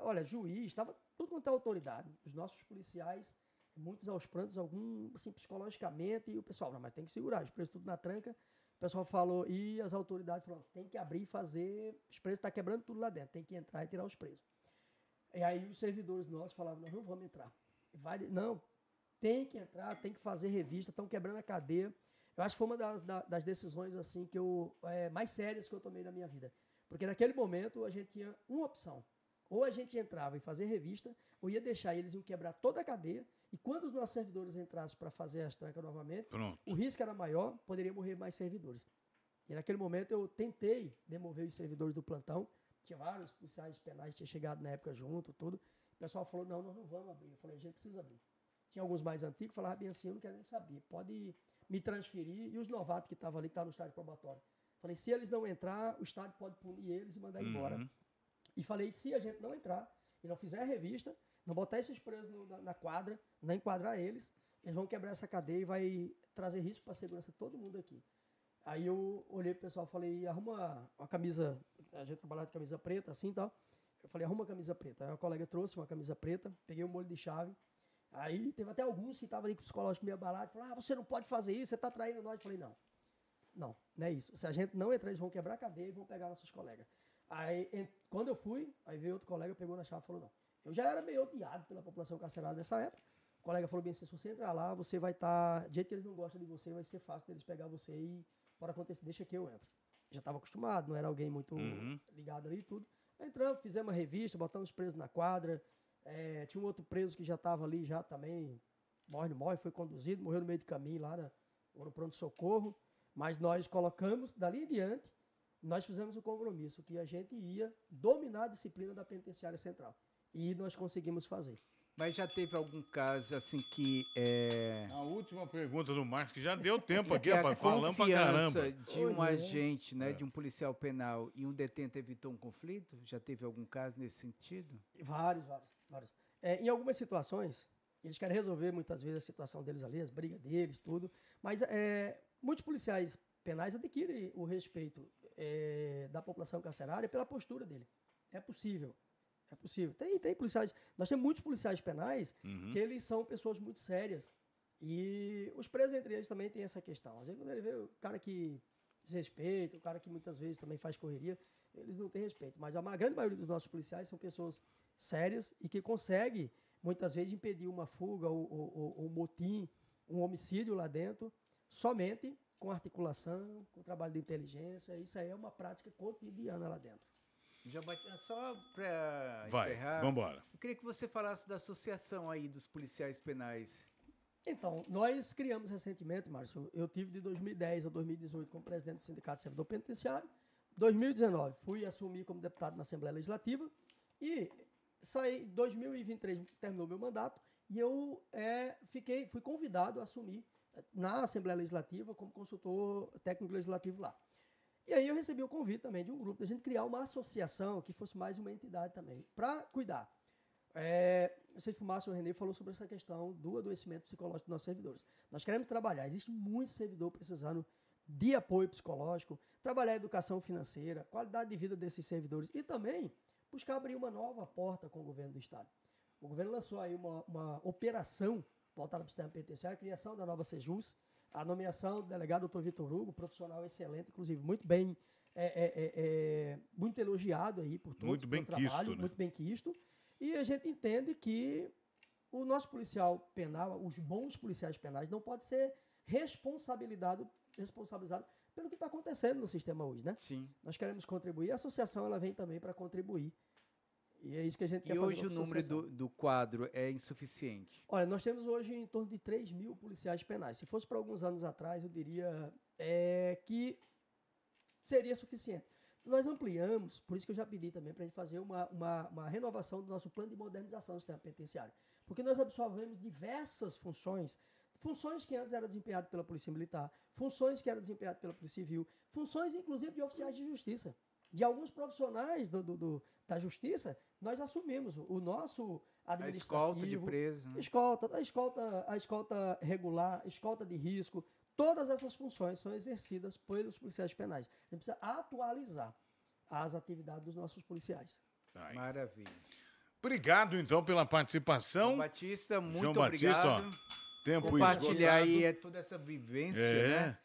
olha, juiz, estava tudo quanto é autoridade. Os nossos policiais, muitos aos prantos, alguns assim, psicologicamente, e o pessoal, não, mas tem que segurar, os presos tudo na tranca. O pessoal falou, e as autoridades falaram, tem que abrir e fazer, os presos estão quebrando tudo lá dentro, tem que entrar e tirar os presos. E aí os servidores nossos falavam, não vamos entrar. Não, tem que entrar, tem que fazer revista, estão quebrando a cadeia. Eu acho que foi uma das decisões assim, mais sérias que eu tomei na minha vida. Porque naquele momento a gente tinha uma opção. Ou a gente entrava e fazia revista, ou ia deixar eles iam quebrar toda a cadeia, e quando os nossos servidores entrassem para fazer as trancas novamente, o risco era maior, poderia morrer mais servidores. E naquele momento eu tentei demover os servidores do plantão, tinha vários policiais penais que tinham chegado na época junto, tudo. O pessoal falou, não, nós não vamos abrir. Eu falei, a gente precisa abrir. Tinha alguns mais antigos que falavam bem assim, eu não quero nem saber, pode me transferir, e os novatos que estavam ali, que estavam no estágio probatório. Falei, se eles não entrar, o estádio pode punir eles e mandar embora. E falei, se a gente não entrar e não fizer a revista, não botar esses presos na quadra, não enquadrar eles vão quebrar essa cadeia e vai trazer risco para a segurança de todo mundo aqui. Aí eu olhei pro pessoal e falei, arruma uma camisa, a gente trabalhava de camisa preta, assim e tal. Eu falei, arruma uma camisa preta. Aí uma colega trouxe uma camisa preta, peguei um molho de chave. Aí teve até alguns que estavam ali com o psicológico meio abalado, falaram, você não pode fazer isso, você está traindo nós. Eu falei, não é isso. Se a gente não entrar, eles vão quebrar a cadeia e vão pegar nossos colegas. Aí, quando eu fui, aí veio outro colega, pegou na chave e falou, não. Eu já era meio odiado pela população carcerária nessa época. O colega falou bem assim, se você entrar lá, você vai estar, do jeito que eles não gostam de você, vai ser fácil deles pegar você e pode acontecer, deixa que eu entro. Já estava acostumado, não era alguém muito ligado ali e tudo. Entramos, fizemos uma revista, botamos presos na quadra. Tinha um outro preso que já estava ali, já também, morre, foi conduzido, morreu no meio do caminho lá no pronto-socorro. Mas nós colocamos, dali em diante, nós fizemos o compromisso que a gente ia dominar a disciplina da penitenciária central. E nós conseguimos fazer. Mas já teve algum caso assim que... A última pergunta do Marcos, que já deu tempo aqui, rapaz, falando pra caramba. De um agente, né, de um policial penal e um detento evitou um conflito? Já teve algum caso nesse sentido? Vários. Em algumas situações, eles querem resolver muitas vezes a situação deles ali, as brigas deles, tudo. Mas muitos policiais penais adquirem o respeito da população carcerária pela postura dele. É possível. Tem policiais, nós temos muitos policiais penais que eles são pessoas muito sérias. E os presos entre eles também têm essa questão. Às vezes quando ele vê o cara que desrespeita, o cara que muitas vezes também faz correria, eles não têm respeito. Mas a grande maioria dos nossos policiais são pessoas sérias e que conseguem, muitas vezes, impedir uma fuga ou um motim, um homicídio lá dentro, somente com articulação, com trabalho de inteligência. Isso aí é uma prática cotidiana lá dentro. Só para encerrar, vambora. Eu queria que você falasse da associação aí dos policiais penais. Então, nós criamos recentemente, Márcio, eu tive de 2010 a 2018 como presidente do Sindicato de Servidor Penitenciário. 2019, fui assumir como deputado na Assembleia Legislativa e saí, 2023 terminou meu mandato e eu fui convidado a assumir na Assembleia Legislativa como consultor técnico legislativo lá. E aí eu recebi o convite também de um grupo, da gente criar uma associação que fosse mais uma entidade também, para cuidar. Não sei se o Márcio René falou sobre essa questão do adoecimento psicológico dos nossos servidores. Nós queremos trabalhar, existe muito servidor precisando de apoio psicológico, trabalhar a educação financeira, qualidade de vida desses servidores e também buscar abrir uma nova porta com o governo do Estado. O governo lançou aí uma operação voltada para o sistema penitenciário, a criação da nova Sejus, a nomeação do delegado Dr. Vitor Hugo, profissional excelente, inclusive muito bem, muito elogiado aí por todos. Muito bem quisto, né? Muito bem quisto. E a gente entende que o nosso policial penal, os bons policiais penais, não pode ser responsabilizado pelo que está acontecendo no sistema hoje, né? Sim. Nós queremos contribuir, a associação ela vem também para contribuir. E é isso que a gente quer fazer. E hoje o número do quadro é insuficiente? Olha, nós temos hoje em torno de 3 mil policiais penais. Se fosse para alguns anos atrás, eu diria que seria suficiente. Nós ampliamos, por isso que eu já pedi também para a gente fazer uma renovação do nosso plano de modernização do sistema penitenciário. Porque nós absorvemos diversas funções que antes eram desempenhadas pela Polícia Militar, funções que eram desempenhadas pela Polícia Civil, funções inclusive de oficiais de justiça. De alguns profissionais da justiça, nós assumimos o nosso administrativo. A escolta de preso. Né? A escolta regular, a escolta de risco, todas essas funções são exercidas pelos policiais penais. A gente precisa atualizar as atividades dos nossos policiais. Ai. Maravilha. Obrigado, então, pela participação. João Batista, muito João obrigado. Batista, ó, tempo compartilhar esgotado. aí toda essa vivência,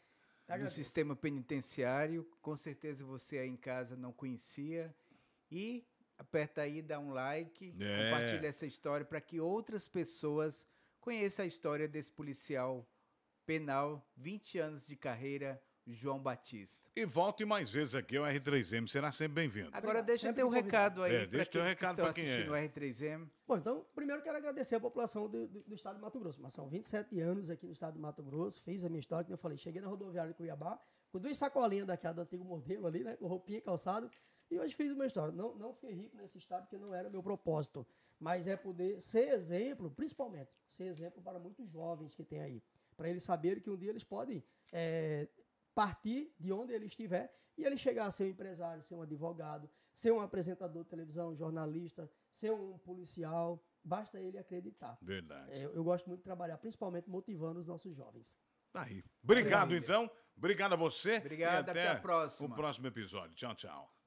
né, do sistema penitenciário. Com certeza você aí em casa não conhecia. E aperta aí, dá um like, compartilha essa história para que outras pessoas conheçam a história desse policial penal, 20 anos de carreira, João Batista. E volte mais vezes aqui ao R3M, será sempre bem-vindo. Agora deixa ter um recado aí para aqueles que estão assistindo o R3M. Bom, então, primeiro quero agradecer a população do estado de Mato Grosso. Mas são 27 anos aqui no estado de Mato Grosso, fiz a minha história, como eu falei, cheguei na rodoviária de Cuiabá, com 2 sacolinhas daquela do antigo modelo ali, né, com roupinha, calçado, e hoje fiz uma história. Não fiquei rico nesse estado porque não era meu propósito, mas é poder ser exemplo, principalmente, ser exemplo para muitos jovens que tem aí, para eles saberem que um dia eles podem partir de onde ele estiver e ele chegar a ser um empresário, ser um advogado, ser um apresentador de televisão, jornalista, ser um policial, basta ele acreditar. Verdade. Eu gosto muito de trabalhar, principalmente motivando os nossos jovens. Aí. Obrigado, então. Obrigado a você. Obrigado, até a próxima. O próximo episódio. Tchau, tchau.